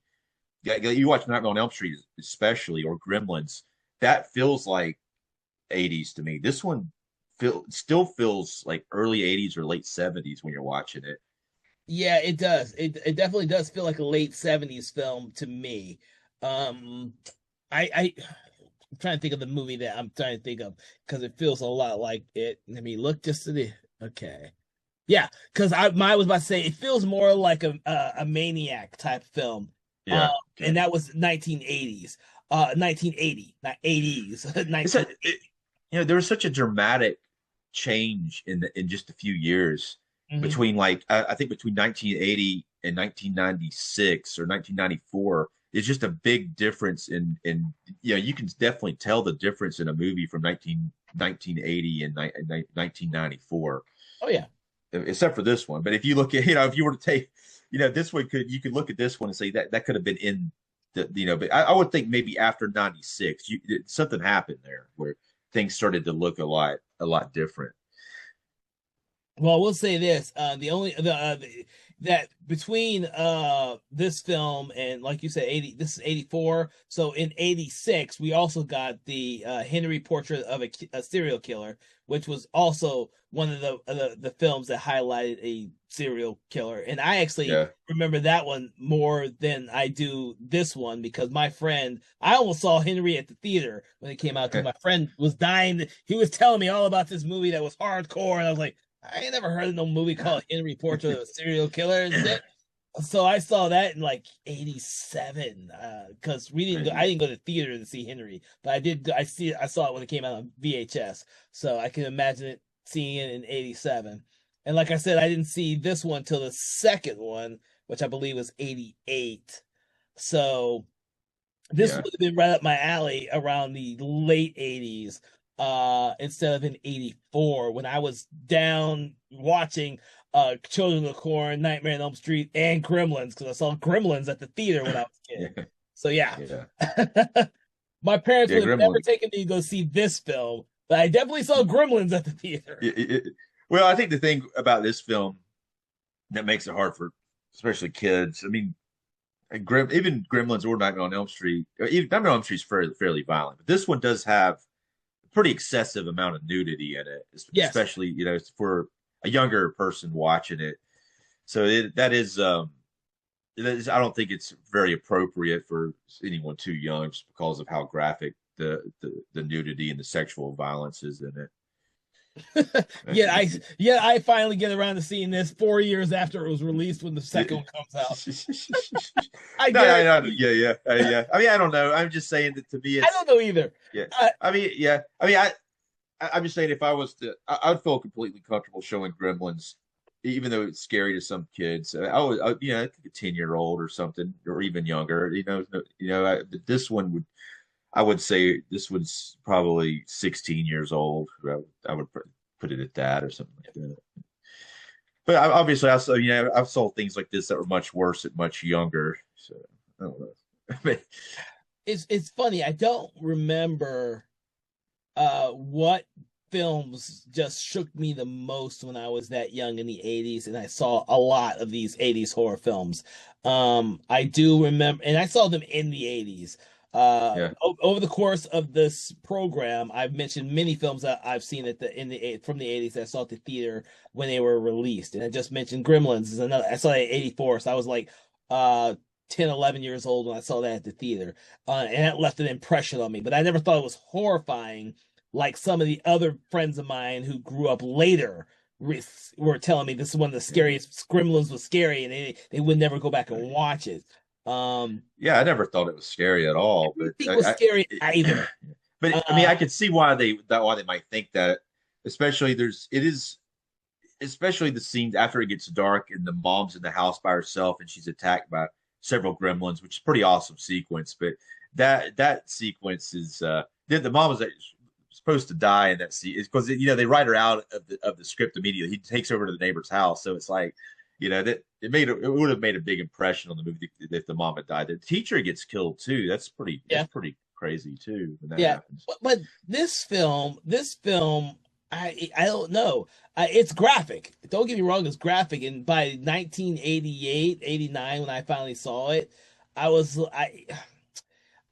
You watch Nightmare on Elm Street, especially, or Gremlins, that feels like 80s to me. This one still feels like early 80s or late 70s when you're watching it. Yeah, it does. It definitely does feel like a late 70s film to me. Um I'm trying to think of the movie that I'm trying to think of because it feels a lot like it. Let me look just to the okay. Yeah, because I was about to say it feels more like a Maniac type film. Uh Yeah. and Okay. that was 1980s. 1980, not 80s. It's a, 1980. it, there was such a dramatic change in just a few years Mhm. between I think between 1980 and 1996 or 1994. It's just a big difference you can definitely tell the difference in a movie from 1980 and 1994, Oh yeah. except for this one. But if you look at, if you were to take, this one you could look at this one and say that could have been in but I would think maybe after 96, something happened there where things started to look a lot different. Well, we'll say this: that between this film and, like you said, 80, this is 84. So in 86, we also got the Henry Portrait of a Serial Killer, which was also one of the films that highlighted a serial killer. And I actually Yeah. remember that one more than I do this one because I almost saw Henry at the theater when it came out because my friend was dying. He was telling me all about this movie that was hardcore, and I was like, I ain't never heard of no movie called Henry Portrait of a Serial Killer and shit. So I saw that in like 87 because I didn't go to theater to see Henry, but I saw it when it came out on VHS. So I can imagine seeing it in 87. And like I said, I didn't see this one till the second one, which I believe was 88. So this Yeah. would have been right up my alley around the late 80s, instead of in 84 when I was down watching Children of the Corn, Nightmare on Elm Street, and Gremlins because I saw Gremlins at the theater when I was a kid. Yeah. So yeah. Yeah. My parents Yeah. would have never Gremlin. taken me to go see this film, but I definitely saw Gremlins at the theater. Well, I think the thing about this film that makes it hard for especially kids. I mean, even Gremlins or Nightmare on Elm Street, even Nightmare on Elm Street is fairly violent, but this one does have a pretty excessive amount of nudity in it, Yes. especially for a younger person watching it. So I don't think it's very appropriate for anyone too young just because of how graphic the nudity and the sexual violence is in it. I finally get around to seeing this 4 years after it was released when the second one comes out. I No, get no, no, yeah. I mean, I don't know. I'm just saying that to me, I don't know either. yeah. Uh, I mean, yeah. I mean, I'm just saying if I was I'd feel completely comfortable showing Gremlins, even though it's scary to some kids. I think a 10-year-old or something, or even younger. This one I would say this was probably 16 years old. I would put it at that or something like that. But obviously, I've saw things like this that were much worse at much younger. So I don't know. it's funny. I don't remember what films just shook me the most when I was that young in the 80s, and I saw a lot of these 80s horror films. I do remember, and I saw them in the 80s. Yeah. Over the course of this program, I've mentioned many films that I've seen from the 80s that I saw at the theater when they were released. And I just mentioned Gremlins is another. I saw it at 84, so I was like 10, 11 years old when I saw that at the theater. And that left an impression on me. But I never thought it was horrifying like some of the other friends of mine who grew up later were telling me this is one of the scariest. Gremlins was scary, and they would never go back and watch it. Yeah, I never thought it was scary at all, I but didn't think it was scary either. but I mean, I could see why they might think that. Especially especially the scenes after it gets dark and the mom's in the house by herself and she's attacked by several gremlins, which is a pretty awesome sequence. But that sequence is the mom was supposed to die in that scene is because they write her out of the script immediately. He takes over to the neighbor's house, so it's like that it would have made a big impression on the movie if the mom had died. The teacher gets killed too. That's pretty crazy too when that happens. But this film, I don't know. It's graphic. Don't get me wrong, it's graphic. And by 1988, 89, when I finally saw it, I was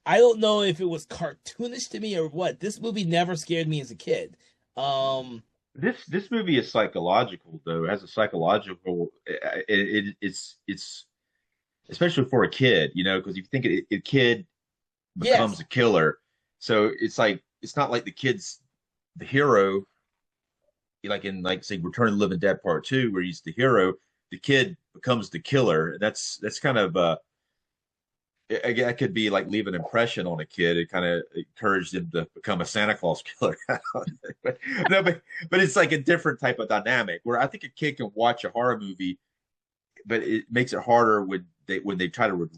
I don't know if it was cartoonish to me or what. This movie never scared me as a kid. Um, This movie is psychological though. It has a psychological. It's especially for a kid, because you think a kid becomes yes, a killer, so it's like it's not like the kid's the hero, like in like say Return of the Living Dead Part Two, where he's the hero. The kid becomes the killer. That's kind of again, that could be like leave an impression on a kid. It kind of encouraged him to become a Santa Claus killer. but, no, but it's like a different type of dynamic where I think a kid can watch a horror movie, but it makes it harder when they try to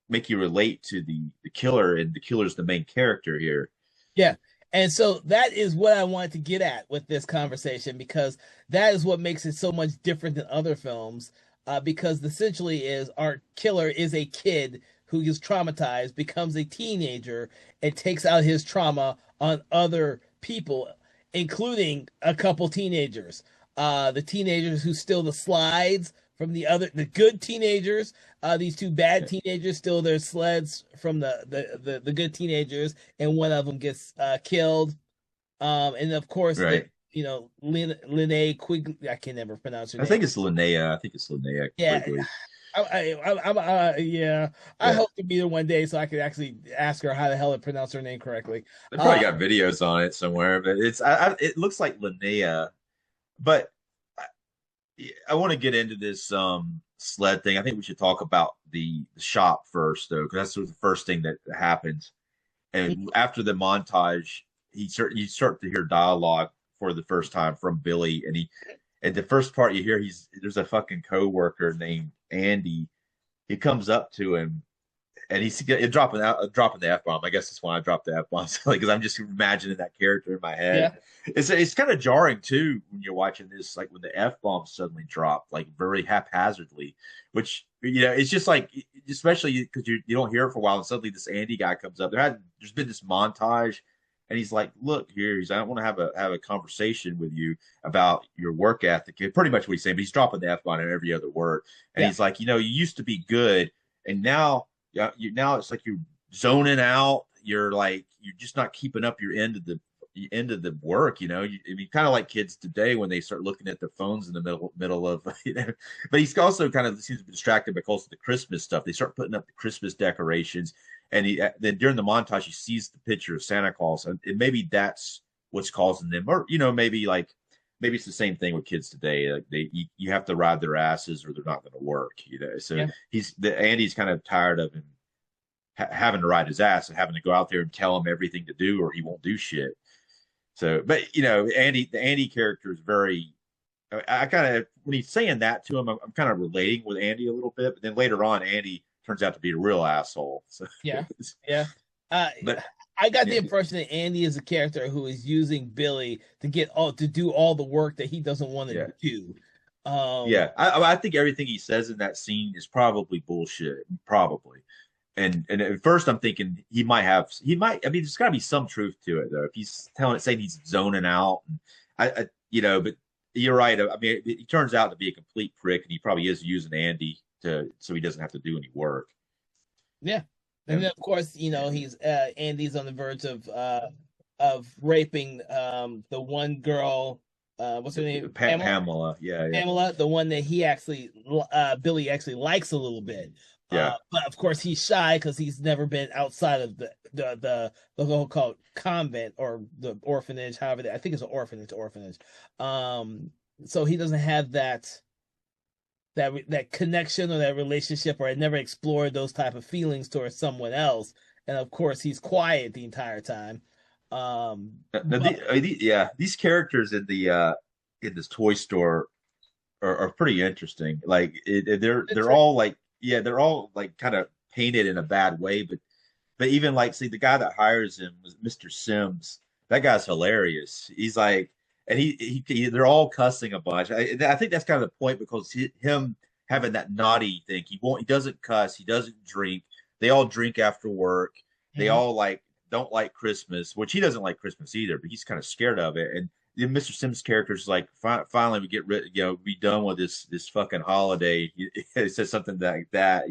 make you relate to the killer, and the killer's the main character here. yeah. And so that is what I wanted to get at with this conversation because that is what makes it so much different than other films. Because essentially is our killer is a kid who is traumatized, becomes a teenager, and takes out his trauma on other people, including a couple teenagers. The teenagers who steal the slides from the good teenagers. These two bad teenagers steal their sleds from the good teenagers, and one of them gets killed. And of course, Right. Linnea Quigley. I can never pronounce her I name. think it's Linnea. I think it's Linnea Yeah, Quigley. yeah. I Yeah. hope to meet her one day so I could actually ask her how the hell to pronounce her name correctly. They Uh, probably got videos on it somewhere, but it looks like Linnea. But I want to get into this sled thing. I think we should talk about the shop first, though, because that's sort of the first thing that happens. And after the montage, you start to hear dialogue for the first time from Billy, and the first part you hear, there's a fucking coworker named Andy. He comes up to him and he's dropping the f bomb. I guess that's why I dropped the f bomb, because I'm just imagining that character in my head. yeah, It's kind of jarring too when you're watching this, like when the f bomb suddenly dropped, like very haphazardly, which it's just like, especially because you don't hear it for a while, and suddenly this Andy guy comes up. There's been this montage, and he's like, "Look here, I don't want to have a conversation with you about your work ethic." Pretty much what he's saying, but he's dropping the f bomb in every other word, and yeah, he's like, "You used to be good, and now." Yeah, now it's like you're zoning out. You're just not keeping up your end of the work. I mean, kind of like kids today when they start looking at their phones in the middle of. But he's also kind of seems to be distracted because of the Christmas stuff. They start putting up the Christmas decorations, and then during the montage he sees the picture of Santa Claus, and maybe that's what's causing them, or maybe it's the same thing with kids today. Like you have to ride their asses or they're not going to work. So yeah, Andy's kind of tired of him having to ride his ass and having to go out there and tell him everything to do or he won't do shit. So, but the Andy character is very. I kind of when he's saying that to him, I'm kind of relating with Andy a little bit. But then later on, Andy turns out to be a real asshole. So, yeah, yeah. Uh, but I got the yeah, impression that Andy is a character who is using Billy to do all the work that he doesn't want to yeah. do. Um, Yeah, I think everything he says in that scene is probably bullshit, probably. And at first I'm thinking he might. I mean, there's got to be some truth to it though. If he's saying he's zoning out, and but you're right. I mean, he turns out to be a complete prick, and he probably is using Andy so he doesn't have to do any work. yeah. And then of course, he's Andy's on the verge of raping the one girl, what's her name? Pamela? Pamela. Yeah, yeah, Pamela, the one that Billy actually likes a little bit. yeah. But of course he's shy because he's never been outside of the whole called convent or the orphanage, however I think it's an orphanage. So he doesn't have that connection or that relationship, or I never explored those type of feelings towards someone else. And of course he's quiet the entire time. But Yeah, these characters in this toy store are pretty interesting. Like they're all like yeah, they're all like kind of painted in a bad way, but even like see the guy that hires him was Mr. Sims. That guy's hilarious. He's like, and they're all cussing a bunch. I think that's kind of the point because him having that naughty thing. He doesn't cuss. He doesn't drink. They all drink after work. They Mhm. all like don't like Christmas, which he doesn't like Christmas either, but he's kind of scared of it. And then Mr. Sims' character is like, finally we get rid, be done with this fucking holiday. He says something like that,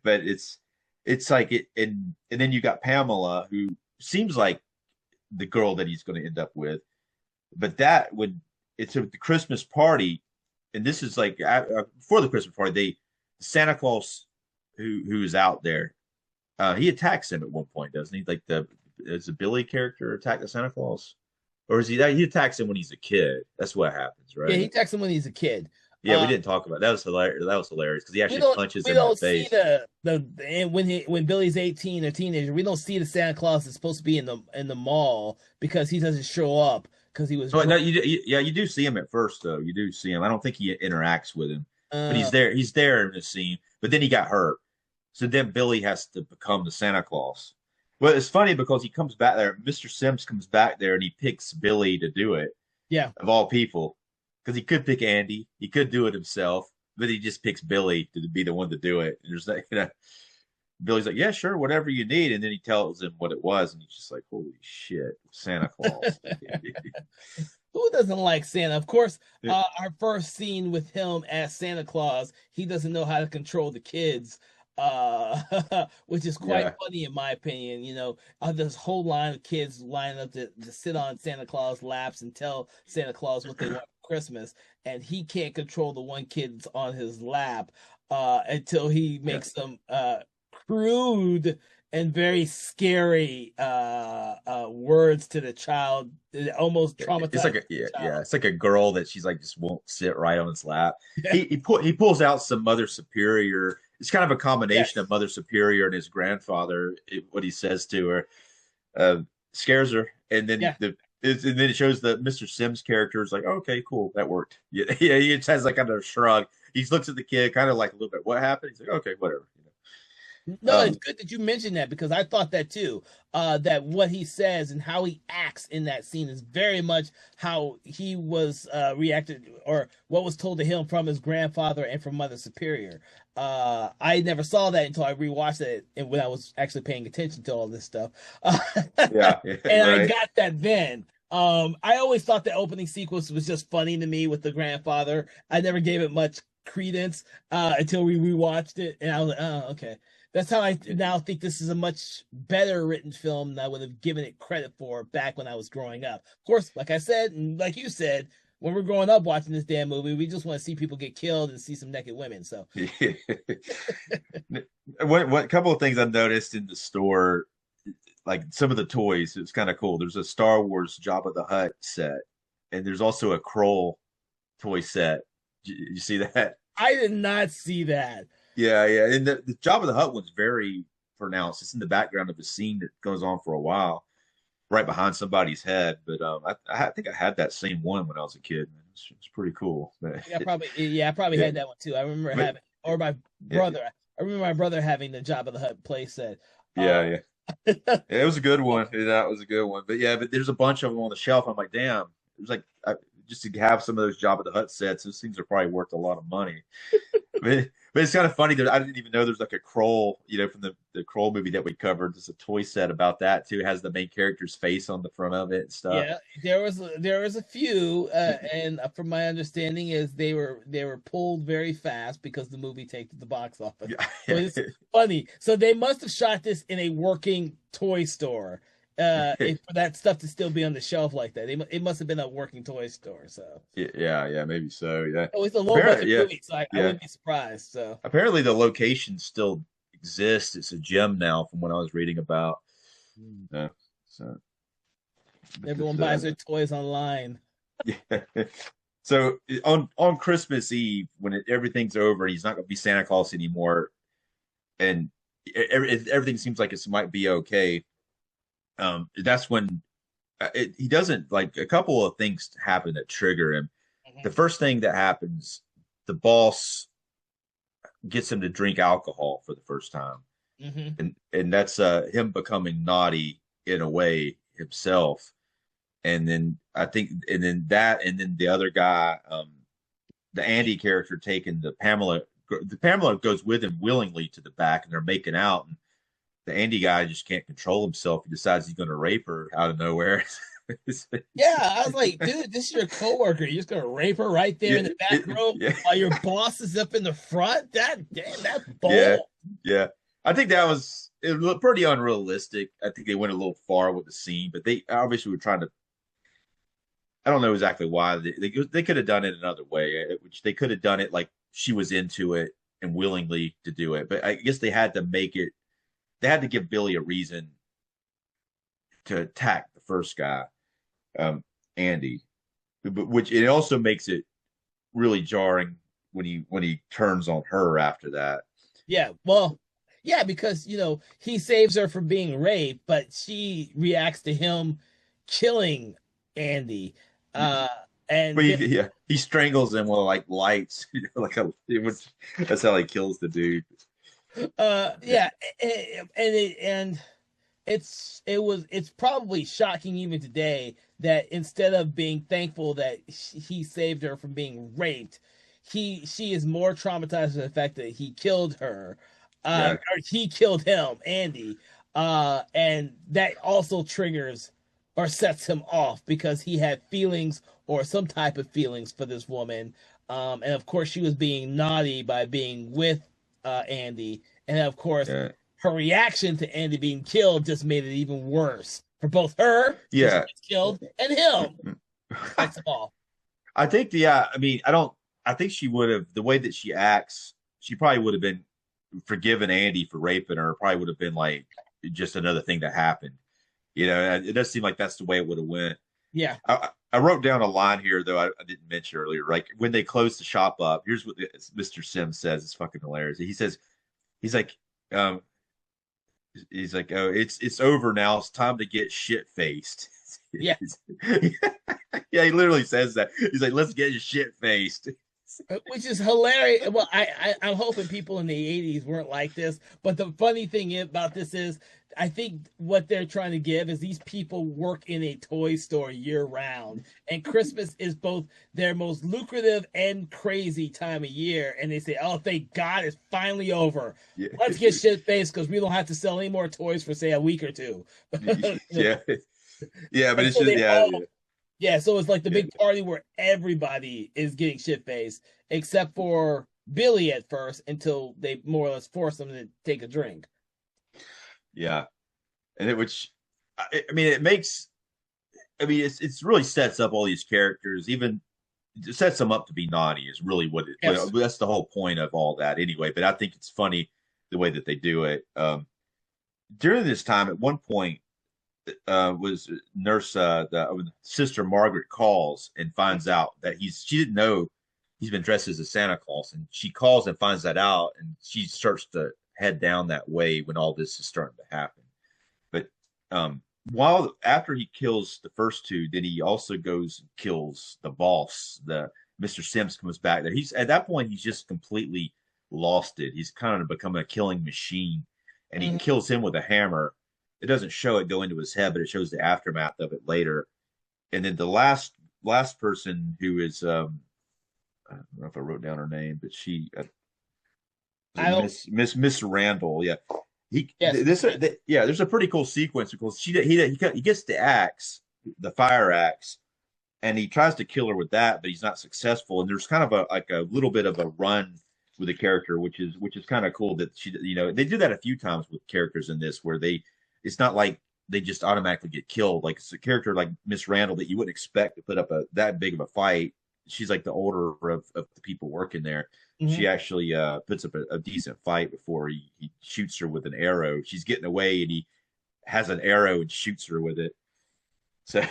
but it's like it, and then you got Pamela, who seems like the girl that he's going to end up with, but that when it's at the Christmas party, and this is like before the Christmas party, Santa Claus who is out there, he attacks him at one point, doesn't he? Like is the Billy character attack the Santa Claus, or is he attacks him when he's a kid? That's what happens, Yeah, right? he attacks him when he's a kid. Yeah, we Uh, didn't talk about that. Was hilarious. That was hilarious because he we actually don't punches we him in the don't see face. the and when Billy's 18 or teenager, we don't see the Santa Claus is supposed to be in the mall because he doesn't show up because he was Oh no, drunk. yeah, you do see him at first though. You do see him. I don't think he interacts with him, but Uh, He's there in the scene. But then he got hurt, so then Billy has to become the Santa Claus. Well, it's funny because he comes back there. Mr. Sims comes back there and he picks Billy to do it yeah. of all people because he could pick Andy, he could do it himself, but he just picks Billy to be the one to do it. And there's like, Billy's like, yeah, sure, whatever you need, and then he tells him what it was, and he's just like, holy shit, Santa Claus. Who doesn't like Santa? Of course, our first scene with him as Santa Claus, he doesn't know how to control the kids, which is quite Yeah. funny in my opinion. This whole line of kids lining up to sit on Santa Claus laps and tell Santa Claus what they want for Christmas, and he can't control the one kid that's on his lap until he Yeah. makes some crude and very scary words to the child. It almost It's like traumatizes yeah, the yeah. child. It's like a girl that she's like just won't sit right on his lap. He pulls out some Mother Superior. It's kind of a combination of Yes. Mother Superior and his grandfather. What he says to her uh, scares her, and then Yeah. and then it shows the Mr. Sims character is like, oh, okay, cool, that worked. Yeah, yeah. He just has like kind of a shrug. He looks at the kid, kind of like a little bit. What happened? He's like, okay, whatever. No, it's Um, good that you mentioned that because I thought that too. That what he says and how he acts in that scene is very much how he was reacted or what was told to him from his grandfather and from Mother Superior. I never saw that until I rewatched it and when I was actually paying attention to all this stuff. yeah, yeah, And I right. got that then. I always thought the opening sequence was just funny to me with the grandfather. I never gave it much credence until we rewatched it, and I was like, oh, okay. That's how I now think this is a much better written film than I would have given it credit for back when I was growing up. Of course, like I said, and like you said, when we're growing up watching this damn movie, we just want to see people get killed and see some naked women. So, What couple of things I noticed in the store, like some of the toys, it's kind of cool. There's a Star Wars Jabba the Hutt set, and there's also a Kroll toy set. You see that? I did not see that. Yeah, yeah. And the Jabba the Hutt one's very pronounced. It's in the background of a scene that goes on for a while, right behind somebody's head. But I think I had that same one when I was a kid. Man. It's pretty cool. I probably Yeah, had that one too. I remember but having, or my yeah, brother. I remember my brother having the Job of the Hut playset. yeah, Uh, yeah. Yeah, it was a good one. Yeah, that was a good one. But yeah, but there's a bunch of them on the shelf. I'm like, damn. It was like just to have some of those Jabba the Hutt sets. Those things are probably worth a lot of money. But it's kind of funny that I didn't even know there's like a Kroll, from the Kroll movie that we covered. There's a toy set about that too. It has the main character's face on the front of it and stuff. Yeah, there was a few, and from my understanding is they were pulled very fast because the movie tanked at the box office. So it's funny. So they must have shot this in a working toy store, for that stuff to still be on the shelf like that. It must have been a working toy store. So Yeah, maybe so. Yeah, oh, it's a low apparently, budget yeah, movie, so I yeah. wouldn't be surprised. So Apparently, the location still exists. It's a gem now, from what I was reading about. mm. Yeah, so, Everyone because, buys their toys online. yeah. So on Christmas Eve, when everything's over, he's not going to be Santa Claus anymore, and everything seems like it might be okay. That's when he doesn't like a couple of things happen that trigger him. The Mhm. first thing that happens, the boss gets him to drink alcohol for the first time, Hmm. and that's him becoming naughty in a way himself. And then I think, and then that, and then the other guy, the Andy character, taking the Pamela goes with him willingly to the back, and they're making out, and the Andy guy just can't control himself. He decides he's going to rape her out of nowhere. Yeah, I was like, dude, this is your coworker. You're just gonna rape her right there Yeah, in the back row yeah, while your boss is up in the front. That damn, that's yeah, bold. yeah. I think it was pretty unrealistic. I think they went a little far with the scene, but they obviously were trying to. I don't know exactly why they could have done it another way, which they could have done it like she was into it and willingly to do it. But I guess they had to make it. They had to give Billy a reason to attack the first guy, um, Andy, but which it also makes it really jarring when he turns on her after that. Yeah, well, yeah, because he saves her from being raped, but she reacts to him killing Andy. Uh, and But then he strangles him with like lights, that's how he kills the dude. Yeah, yeah, and it's probably shocking even today that instead of being thankful that he saved her from being raped, she is more traumatized by the fact that he killed her, yeah, or he killed him, Andy, and that also triggers or sets him off because he had feelings or some type of feelings for this woman, and of course she was being naughty by being with Andy, and of course yeah, her reaction to Andy being killed just made it even worse for both her when she yeah. gets killed and him. That's all. I think yeah. I mean, I don't. I think she would have the way that she acts. She probably would have been forgiven Andy for raping her. Probably would have been like just another thing that happened. It does seem like that's the way it would have went. Yeah. I wrote down a line here though I didn't mention earlier. Like when they close the shop up, here's what Mr. Sims says. It's fucking hilarious. He's like, um, oh, it's over now. It's time to get shit faced. Yeah. Yeah, he literally says that. He's like, let's get shit faced. Which is hilarious. Well, I'm hoping people in the '80s weren't like this, but the funny thing about this is, I think what they're trying to give is these people work in a toy store year round, and Christmas is both their most lucrative and crazy time of year, and they say, "Oh, thank God, it's finally over. Yeah, Let's get shit faced because we don't have to sell any more toys for say a week or two." yeah, yeah. But And it's so just they yeah, all Yeah, so it's like the yeah, big party where everybody is getting shit faced, except for Billy at first, until they more or less force him to take a drink. yeah. And it which I mean it makes I mean it's really sets up all these characters. Even it sets them up to be naughty is really Yes. that's the whole point of all that anyway. But I think it's funny the way that they do it. During this time, at one point, was nurse sister Margaret calls and finds out that she didn't know he's been dressed as a Santa Claus, and she calls and finds that out, and she starts to head down that way when all this is starting to happen. But while after he kills the first two, then he also goes and kills the boss. The Mr. Sims comes back there. He's at that point he's just completely lost it. He's kind of become a killing machine, and he Mhm. kills him with a hammer. It doesn't show it go into his head, but it shows the aftermath of it later. And then the last person who is I don't know if I wrote down her name, but I don't. Miss Randall. Yeah, Yes. yeah. There's a pretty cool sequence because he gets the axe, the fire axe, and he tries to kill her with that, but he's not successful. And there's kind of a little bit of a run with the character, which is kind of cool that they do that a few times with characters in this where it's not like they just automatically get killed. Like it's a character like Miss Randall that you wouldn't expect to put up that big of a fight. She's like the older of the people working there. Mhm. She actually puts up a decent fight before he shoots her with an arrow. She's getting away and he has an arrow and shoots her with it. So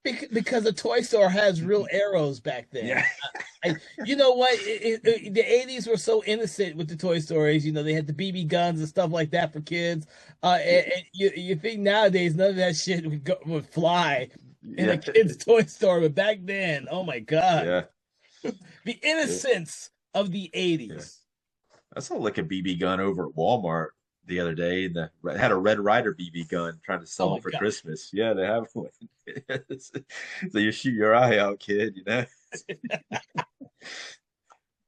Because the toy store has real arrows back then. yeah, You know what? The '80s were so innocent with the toy stories. You know, they had the BB guns and stuff like that for kids. And you think nowadays none of that shit would fly in a yeah, kid's toy store, but back then, oh my god, yeah. the innocence of the Yeah. '80s. I saw like a BB gun over at Walmart the other day, and had a Red Ryder BB gun trying to Oh sell my them for god. Christmas. Yeah, they have one. So you shoot your eye out, kid.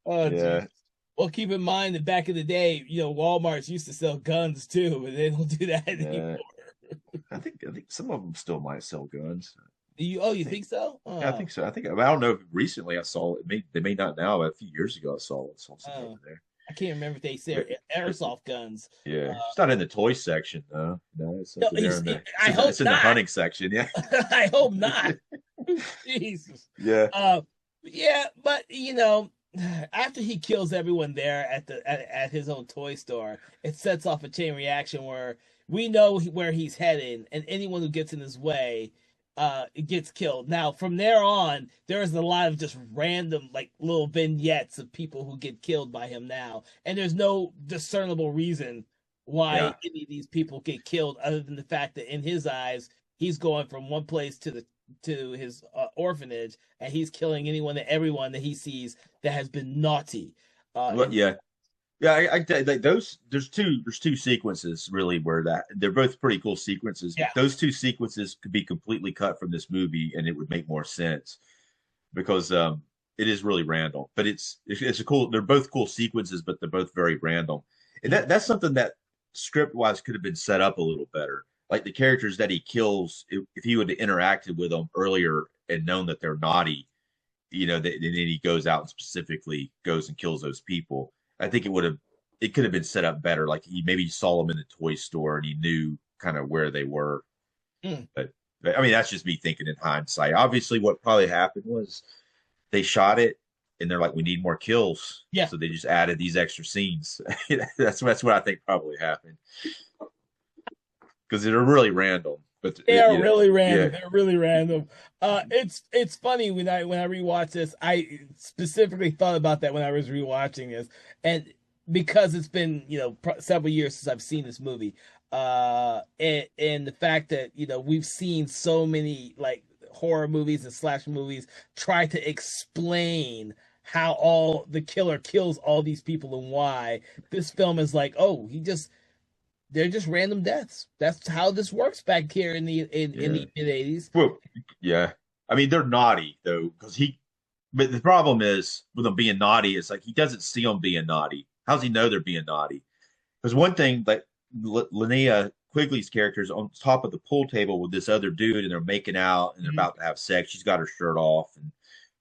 Oh, Yeah, geez. Well, keep in mind that back in the day, Walmart's used to sell guns too, but they don't do that anymore. yeah. I think some of them still might sell guns. You I think, think so? yeah, I Oh, think so. I don't know. If recently, I saw it. They may not now. But a few years ago, I saw some over oh. there. I can't remember if they But, say airsoft guns. yeah, Uh, it's not in the toy section though. No, it's no, over there in the. I hope It's in the not. hunting section. Yeah, I hope not. Jesus. yeah, Uh, yeah, but after he kills everyone there at his own toy store, it sets off a chain reaction where we know where he's heading, and anyone who gets in his way, gets killed. Now, from there on, there is a lot of just random, like little vignettes of people who get killed by him now, and there's no discernible reason why yeah. any of these people get killed, other than the fact that in his eyes, he's going from one place to his orphanage, and he's killing anyone and everyone that he sees that has been naughty. Well, yeah, yeah. Like those. There's two sequences really where they're both pretty cool sequences. Yeah, Those two sequences could be completely cut from this movie, and it would make more sense because it is really random. But it's a cool. They're both cool sequences, but they're both very random, and that's something that script wise could have been set up a little better. Like the characters that he kills, if he would have interacted with them earlier and known that they're naughty, and then he goes out and specifically goes and kills those people. I think it could have been set up better. Like he maybe saw them in the toy store and he knew kind of where they were. mm, But I mean, that's just me thinking in hindsight. Obviously, what probably happened was they shot it and they're like, we need more kills, yeah. so they just added these extra scenes. That's what I think probably happened because they're really random. But They are really yeah, random. They're really random. It's funny when I rewatch this. I specifically thought about that when I was rewatching this, and because it's been several years since I've seen this movie, and the fact that we've seen so many like horror movies and slash movies try to explain how all the killer kills all these people and why this film is like, oh, they're just random deaths. That's how this works back here in yeah. the mid '80s. Well, yeah. I mean, they're naughty though, because But the problem is with them being naughty, it's like he doesn't see them being naughty. How's he know they're being naughty? Because one thing, like Linnea Quigley's character is on top of the pool table with this other dude, and they're making out and they're Mhm. about to have sex. She's got her shirt off, and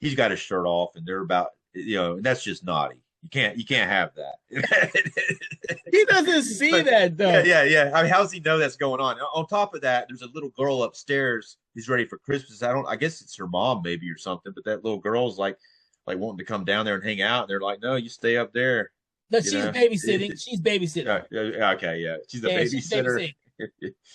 he's got his shirt off, and they're about, and that's just naughty. You can't have that. He doesn't see But that yeah, though. yeah, yeah. I mean, how's he know that's going on? On top of that, there's a little girl upstairs who's ready for Christmas. I guess it's her mom maybe or something, but that little girl's like wanting to come down there and hang out. And they're like, no, you stay up there. No, You she's know? babysitting. She's babysitting. Yeah, yeah, okay, yeah. She's a Yeah, she's babysitter. babysitting.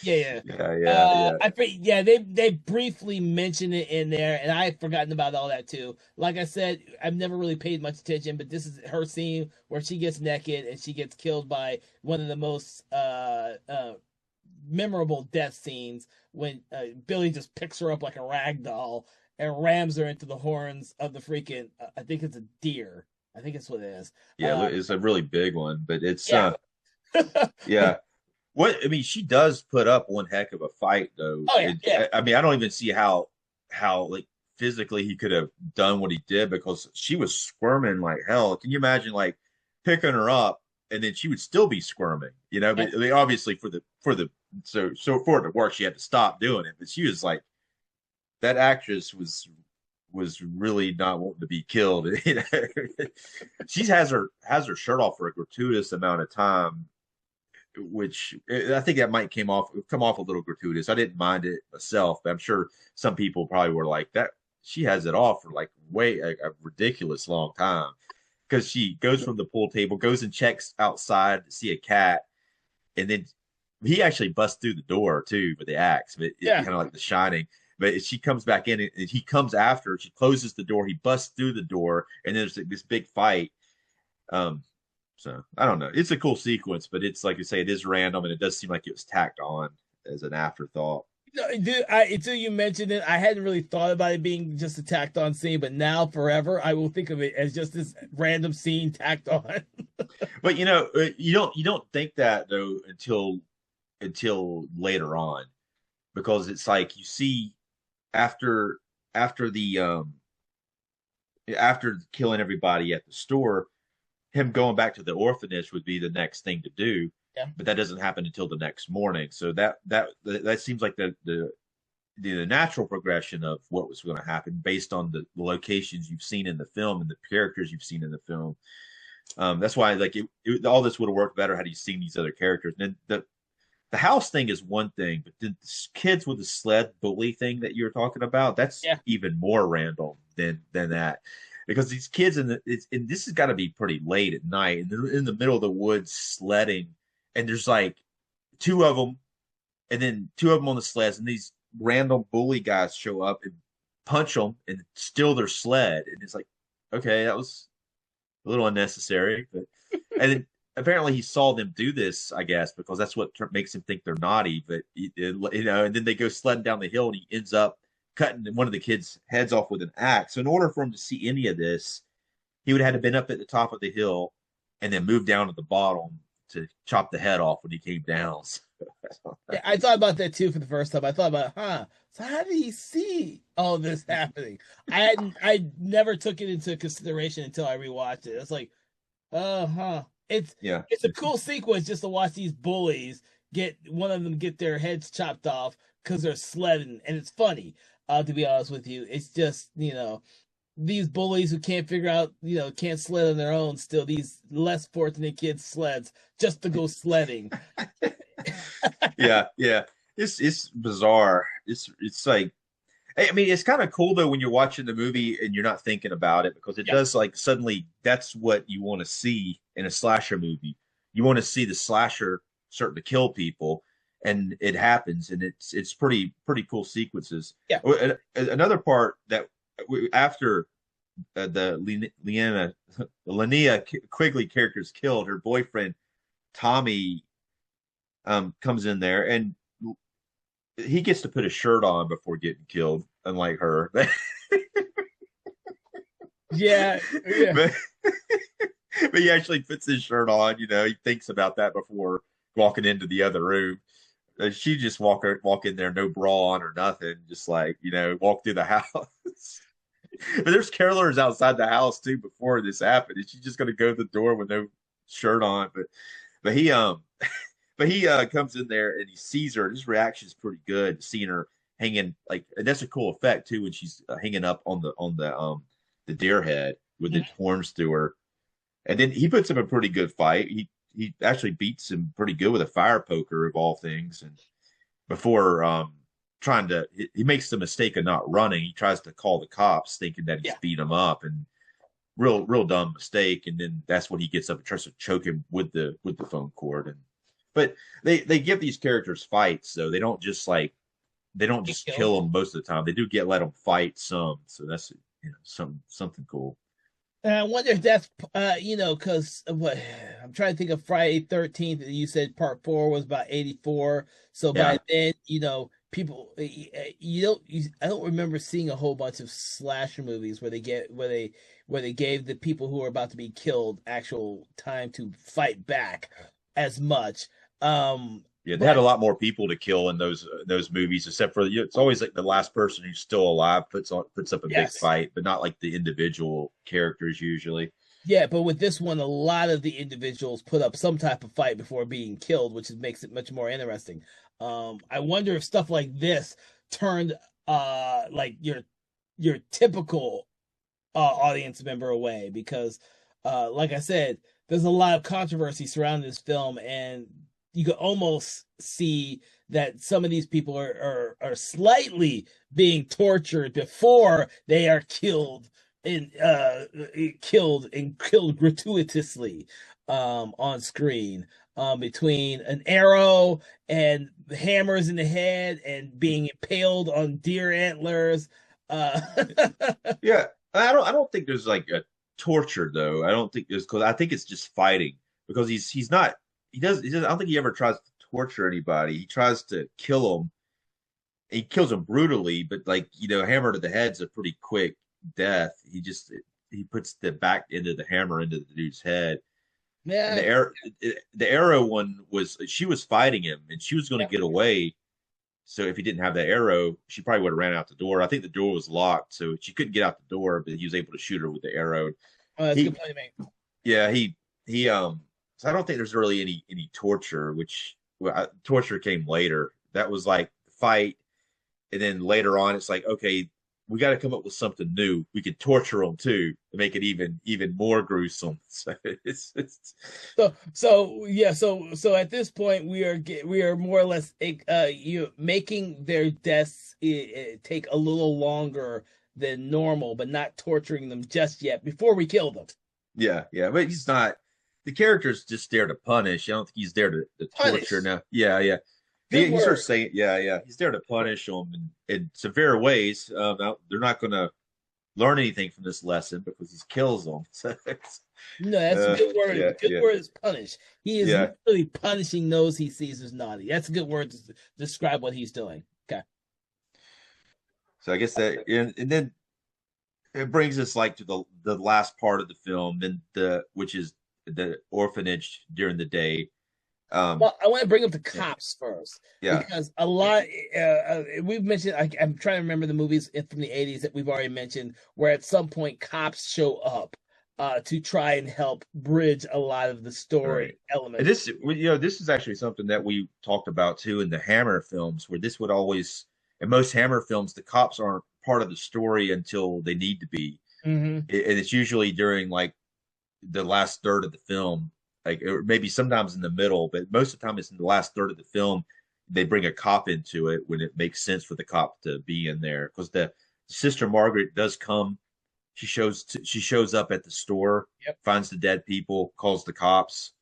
Yeah, yeah. Yeah, yeah, yeah, they briefly mention it in there, and I had forgotten about all that too. Like I said, I've never really paid much attention, but this is her scene where she gets naked and she gets killed by one of the most memorable death scenes when Billy just picks her up like a rag doll and rams her into the horns of the freaking I think it's a deer. I think it's what it is. yeah. It's a really big one, but it's Yeah. yeah. What I mean, she does put up one heck of a fight, though. Oh yeah, yeah. I mean, I don't even see how like physically he could have done what he did because she was squirming like hell. Can you imagine like picking her up, and then she would still be squirming, you know. Yeah. But I mean, obviously so for it to work, she had to stop doing it. But she was like, that actress was really not wanting to be killed. You know? She has her shirt off for a gratuitous amount of time, which I think that might come off a little gratuitous. I didn't mind it myself, but I'm sure some people probably were like that. She has it off for like a ridiculous long time because she goes from the pool table, goes and checks outside to see a cat, and then he actually busts through the door too with the axe, but Yeah. kind of like The Shining. But she comes back in and he comes after her. She closes the door. He busts through the door, and there's this big fight. Um, so I don't know. It's a cool sequence, but it's like you say, it is random, and it does seem like it was tacked on as an afterthought. No, dude, until you mentioned it, I hadn't really thought about it being just a tacked on scene, but now forever I will think of it as just this random scene tacked on. But you don't think that though until later on, because it's like you see after after the after killing everybody at the store, him going back to the orphanage would be the next thing to do, Yeah. but that doesn't happen until the next morning. So that seems like the natural progression of what was going to happen based on the locations you've seen in the film and the characters you've seen in the film. That's why like all this would have worked better had you seen these other characters. And then the house thing is one thing, but the kids with the sled bully thing that you're talking about, that's Yeah. even more random than that. Because these kids and this has got to be pretty late at night, and they're in the middle of the woods sledding, and there's like two of them, and then two of them on the sleds, and these random bully guys show up and punch them and steal their sled, and it's like, okay, that was a little unnecessary, but and then apparently he saw them do this, I guess, because that's what makes him think they're naughty. But and then they go sledding down the hill, and he ends up cutting one of the kids' heads off with an axe. So in order for him to see any of this, he would have had to been up at the top of the hill and then move down to the bottom to chop the head off when he came down. Yeah, I thought about that too for the first time. I thought about, so how did he see all this happening? I never took it into consideration until I rewatched it. It's like, It's Yeah, it's a cool sequence just to watch these bullies get one of them get their heads chopped off because they're sledding, and it's funny. To be honest with you, it's just these bullies who can't figure out can't sled on their own. Still, these less fortunate kids sleds just to go sledding. yeah. It's bizarre. It's like I mean, it's kind of cool though when you're watching the movie and you're not thinking about it because it Yeah, does like suddenly that's what you want to see in a slasher movie. You want to see the slasher starting to kill people, and it happens, and it's pretty cool sequences. yeah, Another part that after the Linnea Quigley character is killed, her boyfriend Tommy comes in there and he gets to put a shirt on before getting killed, unlike her. yeah, yeah. but, but he actually puts his shirt on. He thinks about that before walking into the other room. She just walk in there, no bra on or nothing, just like walk through the house. But there's carolers outside the house too before this happened. And she's just gonna go to the door with no shirt on. But he but he comes in there and he sees her. And his reaction is pretty good, seeing her hanging like, and that's a cool effect too when she's hanging up on the deer head with the horns through her. And then he puts him a pretty good fight. He actually beats him pretty good with a fire poker of all things. And before trying to, he makes the mistake of not running. He tries to call the cops, thinking that he's Yeah. beat him up, and real dumb mistake. And then that's when he gets up and tries to choke him with the phone cord. And but they give these characters fights, so they don't just kill them most of the time. They do let them fight some, so that's something cool. And I wonder if that's because what I'm trying to think of Friday 13th. You said part 4 was about 84, so by Yeah, then people I don't remember seeing a whole bunch of slasher movies where they gave the people who are about to be killed actual time to fight back as much. yeah. They had But a lot more people to kill in those movies, except for it's always like the last person who's still alive puts up a big yes, fight, but not like the individual characters usually. Yeah, but with this one, a lot of the individuals put up some type of fight before being killed, which makes it much more interesting. I wonder if stuff like this turned like your typical audience member away because, like I said, there's a lot of controversy surrounding this film, and you could almost see that some of these people are slightly being tortured before they are killed gratuitously on screen, between an arrow and hammers in the head and being impaled on deer antlers. uh Yeah, I don't think there's like a torture though. I don't think there's because I think it's just fighting because he's not he does I don't think he ever tries to torture anybody. He tries to kill them. He kills them brutally, but like hammer to the head's a pretty quick death. He puts the back end of the hammer into the dude's head. And yeah. the arrow one was she was fighting him and she was going to Yeah. get away. So if he didn't have that arrow, she probably would have ran out the door. I think the door was locked, so she couldn't get out the door, but he was able to shoot her with the arrow. Oh, that's a good He, point to make. yeah, he So I don't think there's really any torture, which torture came later. That was like fight, and then later on, it's like okay, we got to come up with something new. We could torture them too to make it even more gruesome. So So yeah, so at this point we are more or less you making their deaths take a little longer than normal, but not torturing them just yet before we kill them. yeah, but he's not. The character's just there to punish. I don't think he's there to torture. Punish. Now, yeah. Good He word. starts saying, yeah. He's there to punish them in severe ways. Now, they're not going to learn anything from this lesson because he kills them. So No, that's a good word. yeah, Good word is punish. He is yeah. literally punishing those he sees as naughty. That's a good word to describe what he's doing. Okay. So I guess that, and then it brings us like to the last part of the film, then which is the orphanage during the day. Um, Well, I want to bring up the yeah, cops first yeah. because a lot we've mentioned. I'm trying to remember the movies from the '80s that we've already mentioned, where at some point cops show up to try and help bridge a lot of the Right. story And elements. this is actually something that we talked about too in the Hammer films, where this would always, in most Hammer films, the cops aren't part of the story until they need to be. Hmm. And it's usually during like the last third of the film, like or maybe sometimes in the middle, but most of the time it's in the last third of the film. They bring a cop into it when it makes sense for the cop to be in there because the sister Margaret does come. She shows up at the store, Yep. finds the dead people, calls the cops,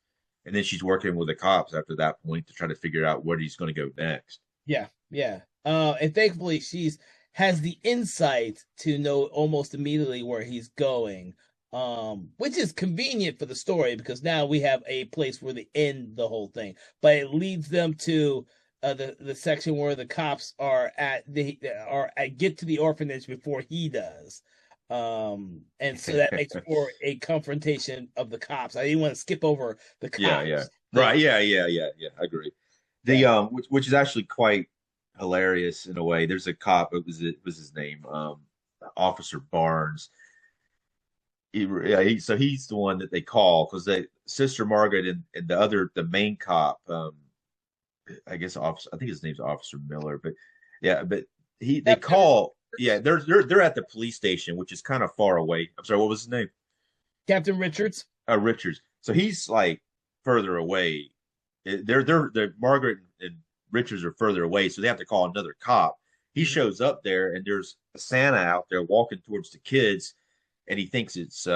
and then she's working with the cops after that point to try to figure out where he's going to go next. Yeah. Yeah. And thankfully, she's has the insight to know almost immediately where he's going. Which is convenient for the story because now we have a place where they end the whole thing, but it leads them to the section where the cops are at the are at, get to the orphanage before he does. And so that makes for a confrontation of the cops. I didn't want to skip over the Yeah. cops Right. thing. Yeah. I agree. The Yeah. which is actually quite hilarious in a way. There's a cop. It was his name, Officer Barnes. So he's the one that they call because the sister Margaret and the main cop, I guess officer. I think his name's Officer Miller, but yeah, but they Captain call. Yeah, they're at the police station, which is kind of far away. I'm sorry, what was his name? Captain Richards. Richards. So he's like further away. They're Margaret and Richards are further away, so they have to call another cop. He Mhm. shows up there, and there's a Santa out there walking towards the kids, and he thinks it's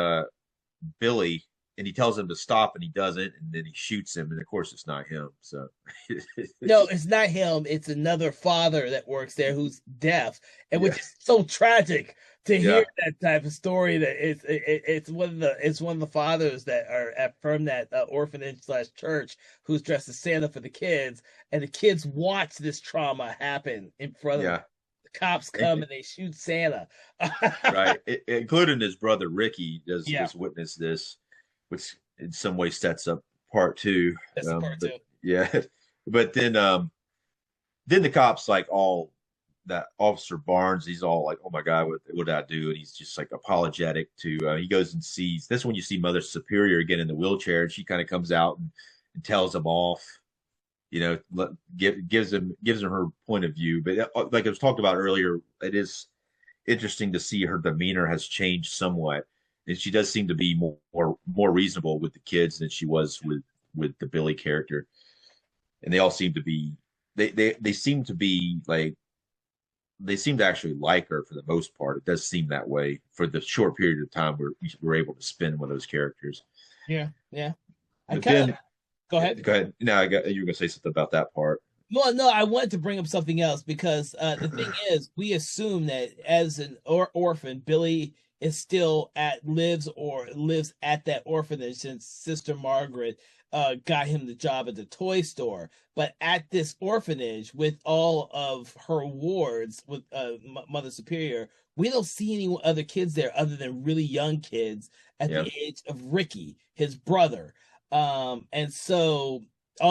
Billy, and he tells him to stop, and he doesn't, and then he shoots him, and of course it's not him. So No, it's not him. It's another father that works there who's deaf, and yeah, which is so tragic to hear yeah, that type of story. That it's one of the fathers that are at from that orphanage slash church who's dressed as Santa for the kids, and the kids watch this trauma happen in front of them. yeah. The cops And, come and they shoot Santa. right, including his brother Ricky Yeah, does witness this, which in some way sets up part two. that's the part But too. yeah, but then the cops like all that Officer Barnes, he's all like, "Oh my God, what did I do?" And he's just like apologetic to. He goes and sees. That's when you see Mother Superior again in the wheelchair, and she kind of comes out and tells him off. Gives him her point of view. But like I was talked about earlier, it is interesting to see her demeanor has changed somewhat, and she does seem to be more reasonable with the kids than she was with the Billy character. And they all seem to be they seem to be like they seem to actually like her for the most part. It does seem that way for the short period of time we're able to spend with those characters. Yeah, yeah. I But kind of then, go ahead. go ahead. No, you were gonna say something about that part. Well, no, I wanted to bring up something else because the thing is, we assume that as an orphan, Billy is still lives at that orphanage since Sister Margaret got him the job at the toy store. But at this orphanage, with all of her wards, with Mother Superior, we don't see any other kids there other than really young kids at Yeah. the age of Ricky, his brother. And so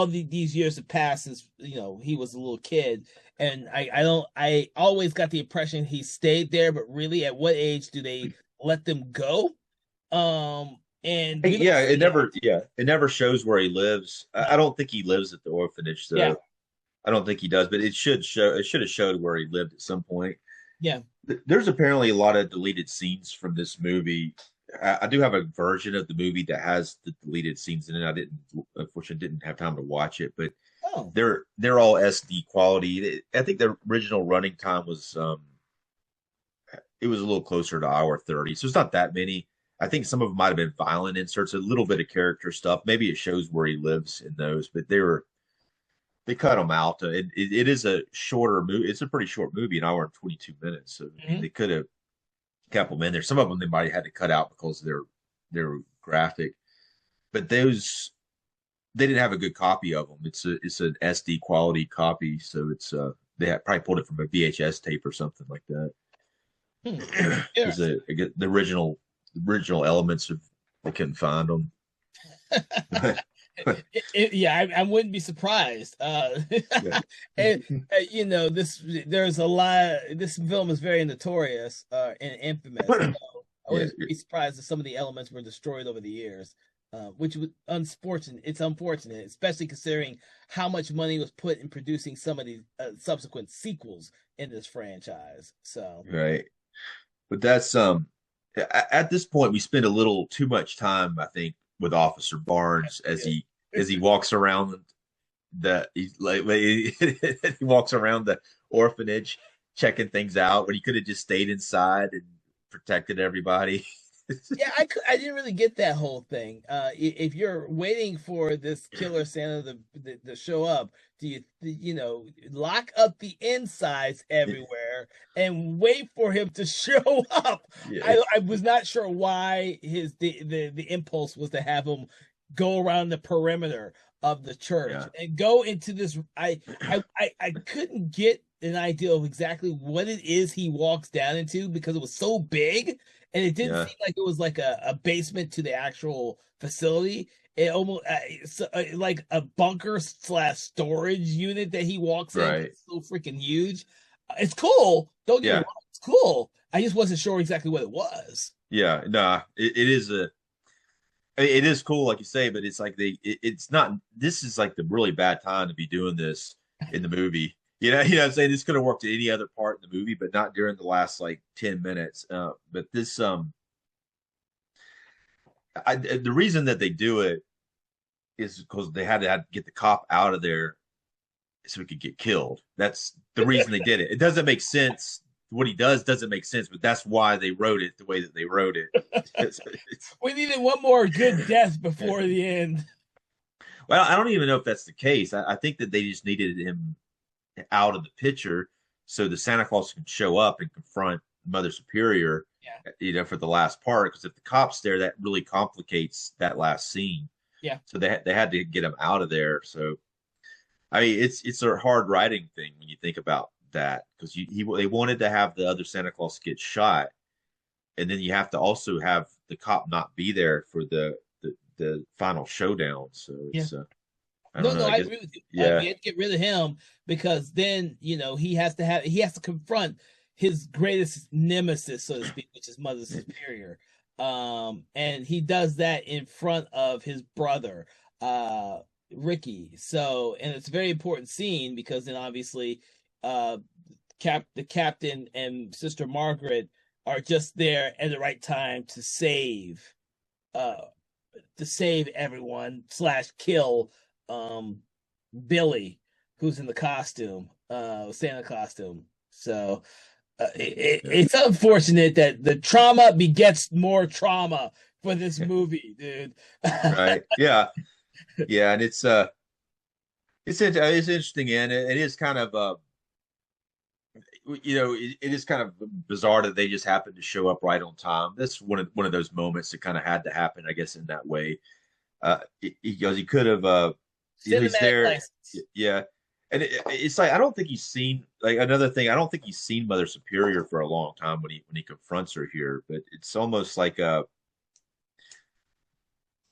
these years have passed since he was a little kid, and I always got the impression he stayed there, but really at what age do they let them go? And we don't Yeah, see it. it never shows where he lives. I don't think he lives at the orphanage, Yeah, though. I don't think he does, but it should have showed where he lived at some point. yeah. There's apparently a lot of deleted scenes from this movie. I do have a version of the movie that has the deleted scenes in it. Unfortunately, didn't have time to watch it, but Oh, they're all SD quality. I think the original running time was it was a little closer to hour 30, so it's not that many. I think some of them might have been violent inserts, a little bit of character stuff. Maybe it shows where he lives in those, but they cut them out. It is a shorter movie. It's a pretty short movie, an hour and 22 minutes. So I mean, mhm. they could have kept them in there. Some of them they might have had to cut out because they're graphic. But those they didn't have a good copy of them. It's an SD quality copy, so they had probably pulled it from a VHS tape or something like that. Hmm. Because Interesting. the original elements of they couldn't find them. Yeah, I wouldn't be surprised. Yeah. And this there's a lot. This film is very notorious and infamous. So I Yeah, wouldn't be surprised if some of the elements were destroyed over the years, which was unfortunate. It's unfortunate, especially considering how much money was put in producing some of these subsequent sequels in this franchise. So, right. But that's at this point we spend a little too much time, I think, with Officer Barnes as he walks around he walks around the orphanage checking things out when he could have just stayed inside and protected everybody. yeah, I didn't really get that whole thing. If you're waiting for this killer Santa to show up, do lock up the insides everywhere and wait for him to show up? Yeah, I was not sure why the impulse was to have him go around the perimeter of the church yeah, and go into this. I couldn't get an idea of exactly what it is he walks down into because it was so big and it didn't yeah, seem like it was like a basement to the actual facility. It almost like a bunker slash storage unit that he walks in. right. It's so freaking huge. It's cool. Don't get me Yeah, wrong. It's cool. I just wasn't sure exactly what it was. yeah. Nah, it is cool, like you say, but it's like it's not. This is like the really bad time to be doing this in the movie. I'm saying this could have worked at any other part in the movie, but not during the last like 10 minutes. But this, the reason that they do it is because they had to get the cop out of there so he could get killed. That's the reason they did it. It doesn't make sense. What he does doesn't make sense, but that's why they wrote it the way that they wrote it. We needed one more good death Yeah. before the end. Well, I don't even know if that's the case. I think that they just needed him out of the picture so the Santa Claus can show up and confront Mother Superior, Yeah, for the last part. Because if the cop's there, that really complicates that last scene. yeah. So they had to get him out of there. So I mean, it's a hard writing thing when you think about that because they wanted to have the other Santa Claus get shot, and then you have to also have the cop not be there for the final showdown. So Yeah. I No, don't know. no, I I guess agree with you. yeah, We had to get rid of him because then he has to confront his greatest nemesis, so to speak, which is Mother Superior. And he does that in front of his brother, uh, Ricky. So, and it's a very important scene because then obviously, uh, the captain and Sister Margaret are just there at the right time uh to save everyone slash kill um Billy, who's in the costume, Santa costume. So yeah, it's unfortunate that the trauma begets more trauma for this movie, dude. right, yeah, yeah, and it's interesting, and it is kind of it is kind of bizarre that they just happened to show up right on time. That's one of those moments that kind of had to happen, I guess, in that way. Because he could have, he's Cinematic there, license. yeah. And it's like I don't think he's seen like another thing. I don't think he's seen Mother Superior for a long time when he confronts her here. But it's almost like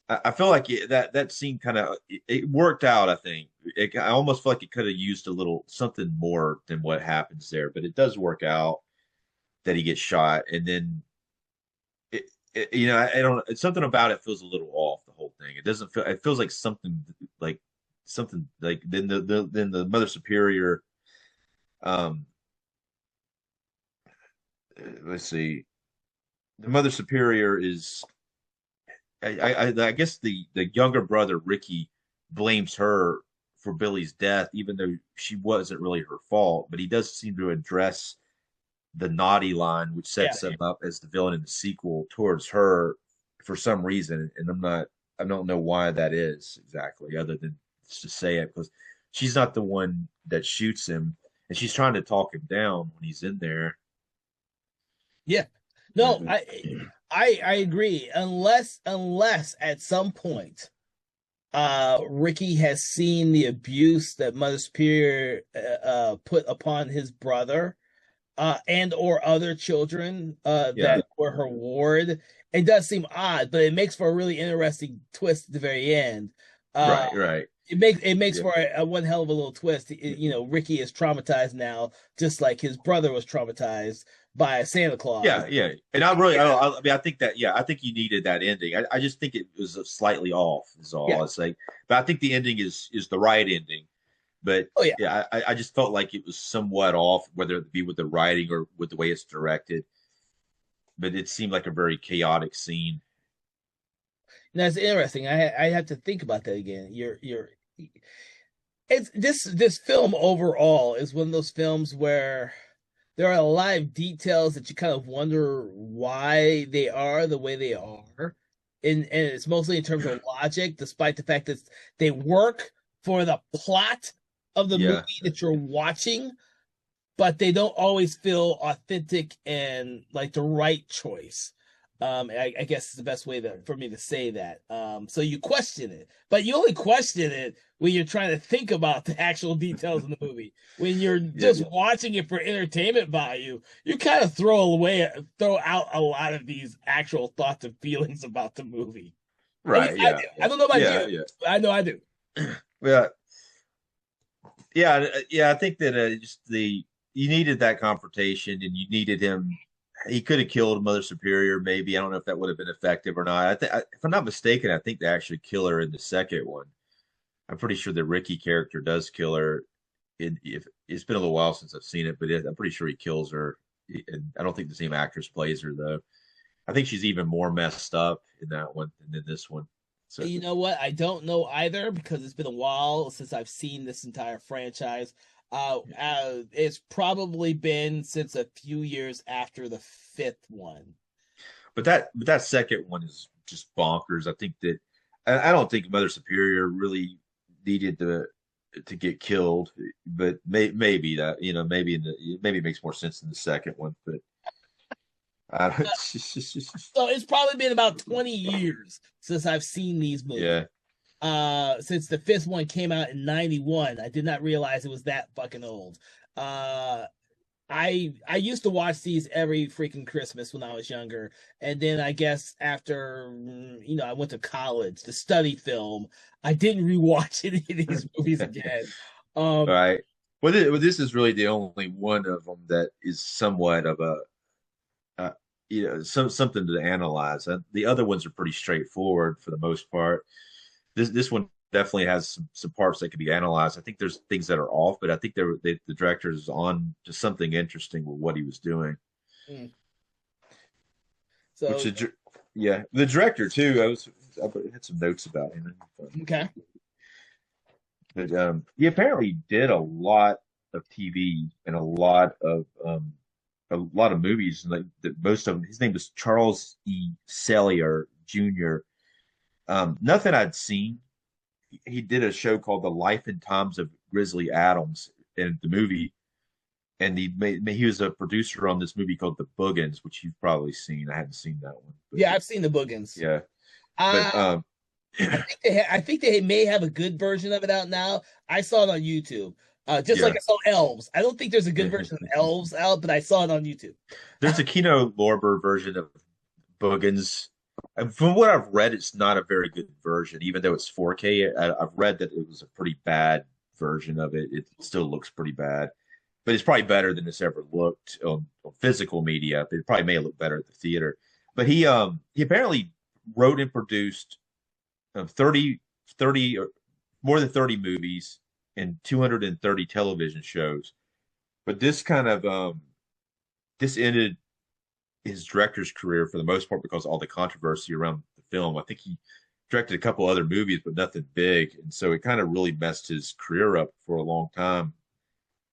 I feel like that scene kind of it worked out. I think I almost feel like it could have used a little something more than what happens there, but it does work out that he gets shot, and then I don't. It's something about it feels a little off. The whole thing. It doesn't feel. It feels like something like then the Mother Superior. Um, let's see. The Mother Superior is I guess the younger brother Ricky blames her for Billy's death, even though she wasn't really her fault. But he does seem to address the naughty line, which Yeah, sets him up as the villain in the sequel towards her for some reason, and I don't know why that is exactly, other than to say it because she's not the one that shoots him, and she's trying to talk him down when he's in there. yeah. Yeah, No, I agree. Unless at some point Ricky has seen the abuse that Mother Superior put upon his brother and or other children yeah, that were her ward. It does seem odd, but it makes for a really interesting twist at the very end. Uh, right, it makes yeah. for a one hell of a little twist. Ricky is traumatized now, just like his brother was traumatized by Santa Claus. Yeah. And I mean, I think that, yeah, I think you needed that ending. I just think it was slightly off, is Yeah. all. It's like, but I think the ending is the right ending. But Oh yeah. yeah, I just felt like it was somewhat off, whether it be with the writing or with the way it's directed. But it seemed like a very chaotic scene. That's interesting. I have to think about that again. It's this film overall is one of those films where there are a lot of details that you kind of wonder why they are the way they are. And it's mostly in terms of logic, despite the fact that they work for the plot of the Yeah, movie that you're watching, but they don't always feel authentic and like the right choice. I guess it's the best way for me to say that. So you question it, but you only question it when you're trying to think about the actual details of the movie. When you're yeah, just watching it for entertainment value, you kind of throw out a lot of these actual thoughts and feelings about the movie. At least right, I do. I don't know about you. yeah, I know I do. yeah, yeah. I think that just the you needed that confrontation, and you needed him. He could have killed Mother Superior, maybe. I don't know if that would have been effective or not. If I'm not mistaken, I think they actually kill her in the second one. I'm pretty sure the Ricky character does kill her. If it's been a little while since I've seen it, but I'm pretty sure he kills her. And I don't think the same actress plays her though. I think she's even more messed up in that one than in this one. So You know what? I don't know either because it's been a while since I've seen this entire franchise. It's probably been since a few years after the fifth one. but that second one is just bonkers. I think that I don't think Mother Superior really needed to get killed, but maybe that maybe maybe it makes more sense in the second one. But I don't. So it's probably been about 20 years since I've seen these movies. Yeah, Since the fifth one came out in 91. I did not realize it was that fucking old. Uh I used to watch these every freaking Christmas when I was younger, and then I guess after I went to college to study film, I didn't rewatch any of these movies again. Um, Right. This is really the only one of them that is somewhat of a something to analyze. The other ones are pretty straightforward for the most part. This one definitely has some parts that can be analyzed. I think there's things that are off, but I think the director is on to something interesting with what he was doing. mm, Which so yeah, the director too. I had some notes about him. okay, But he apparently did a lot of TV and a lot of movies. Like most of them, his name was Charles E. Sellier Jr. Nothing I'd seen. He did a show called The Life and Times of Grizzly Adams in the movie, and he was a producer on this movie called The Boogans, which you've probably seen. I hadn't seen that one, but yeah, I've seen the Boogans. yeah. Uh, But I think they may have a good version of it out now. I saw it on YouTube. Just like yeah. I saw Elves. I don't think there's a good version of Elves out, but I saw it on YouTube. There's a Kino Lorber version of Boogans. And from what I've read, it's not a very good version, even though it's 4K. Have read that it was a pretty bad version of it. It still looks pretty bad, but it's probably better than it's ever looked on physical media. But it probably may look better at the theater. But he apparently wrote and produced 30, 30 or more than 30 movies and 230 television shows. But this ended his director's career for the most part because of all the controversy around the film. I think he directed a couple other movies, but nothing big, and so it kind of really messed his career up for a long time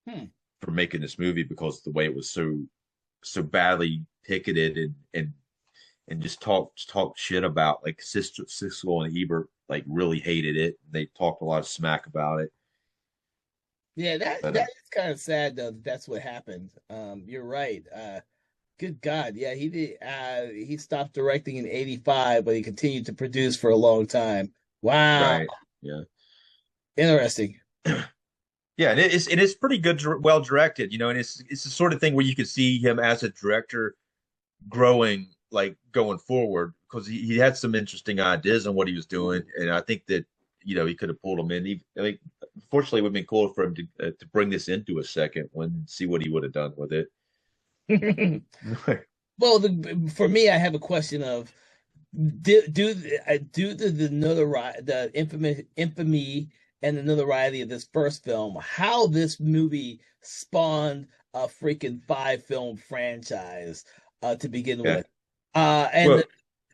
Hmm. for making this movie because of the way it was so badly ticketed and just talked shit about like Siskel and Ebert like really hated it. They talked a lot of smack about it. Yeah, But that is kind of sad though. That's what happened. You're right. Good God, yeah, he did. He stopped directing in '85, but he continued to produce for a long time. Wow, right, yeah. interesting. Yeah, and it's pretty good, well directed, and it's the sort of thing where you could see him as a director growing, like going forward, because he had some interesting ideas on what he was doing, and I think that he could have pulled him in. I think, unfortunately, it would have been cool for him to bring this into a second one and see what he would have done with it. Well, for me, I have a question of do the notoriety, the infamy and the notoriety of this first film, how this movie spawned a freaking 5 film franchise to begin Yeah. with. And Well,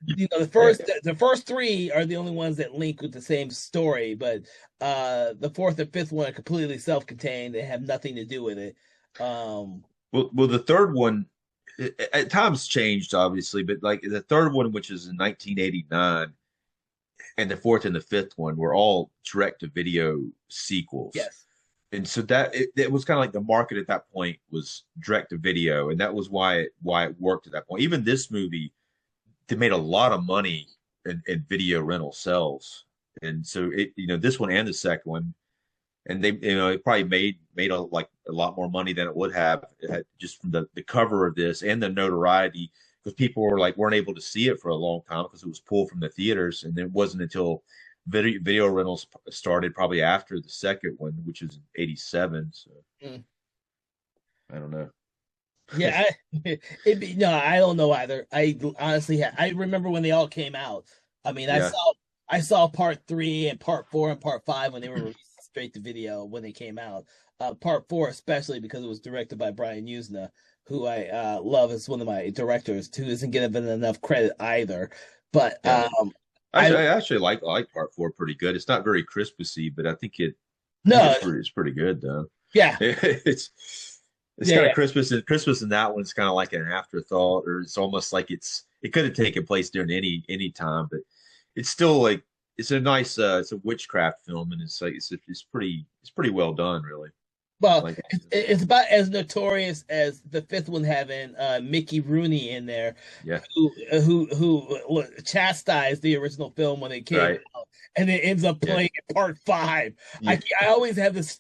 yeah. the first three are the only ones that link with the same story, but the fourth and fifth one are completely self-contained. They have nothing to do with it. Um, Well, the third one at times changed, obviously, but like the third one, which is in 1989, and the fourth and the fifth one were all direct to video sequels. yes. And so it was kind of like the market at that point was direct to video, and that was why it worked at that point. Even this movie, they made a lot of money in video rental sales, and so this one and the second one, and they it probably made a lot more money than it would have just from the cover of this and the notoriety, because people weren't able to see it for a long time because it was pulled from the theaters, and it wasn't until video rentals started probably after the second one, which is '87. So Mm. I don't know. Yeah, no, I don't know either. I honestly, I remember when they all came out. I mean, Yeah, I saw part three and part four and part five when they were released straight to video when they came out. Part four, especially because it was directed by Brian Usna, who I love as one of my directors, who isn't given enough credit either. But yeah. I I actually like part four pretty good. It's not very Christmassy, but I think no, it's pretty good though. yeah, It's yeah, kind of yeah. Christmas and that one's kind of like an afterthought, or it's almost like it could have taken place during any time, but it's still like it's a nice it's a witchcraft film, and it's like it's pretty well done, really. Well, Like, it's about as notorious as the fifth one having Mickey Rooney in there, yeah, who chastised the original film when it came right, out, and then ends up yeah, playing in part five. yeah, I always have this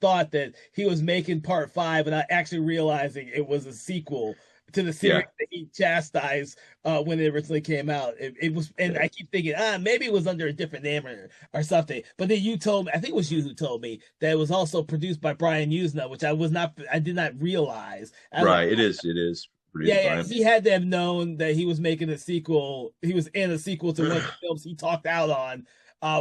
thought that he was making part five, and I actually realizing it was a sequel to the series yeah, that he chastised when it originally came out. It was, and yeah. I keep thinking, maybe it was under a different name or something. But then you told me, I think it was you who told me that it was also produced by Brian Usna, which I did not realize. I was like, Right. It is yeah, produced yeah, by him. he had to have known that he was making a sequel. He was in a sequel to one of the films he talked out on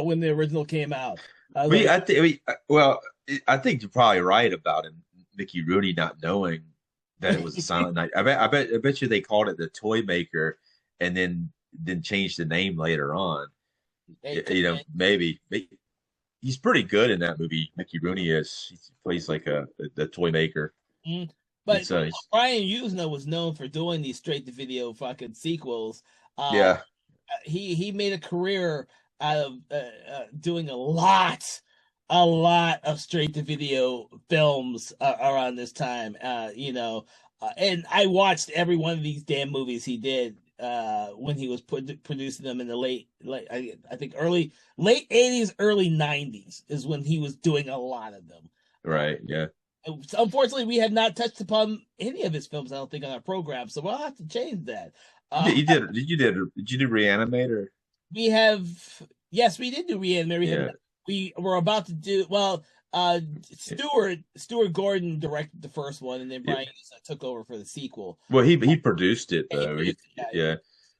when the original came out. I was We, like, I think, well, I think you're probably right about him, Mickey Rooney not knowing that it was a Silent Night. I bet you they called it the Toy Maker, and then changed the name later on. it could You have know, been. maybe he's pretty good in that movie. Mickey Rooney is. He plays like the Toy Maker. Mm. But He's Brian Usna was known for doing these straight to video fucking sequels. Uh, yeah, he made a career out of doing a lot of straight to video films around this time. And I watched every one of these damn movies he did when he was producing them in the late I think late 80s, early 90s is when he was doing a lot of them. Uh, right, yeah. Unfortunately, we had not touched upon any of his films, I don't think, on our program, so we'll have to change that. Uh, Did you do Reanimator? we have, yes, we did do Reanimator. Yeah. We were about to do, well, uh, Stuart Gordon directed the first one, and then Yeah. Brian took over for the sequel. Well, he produced it He though. produced it, Yeah,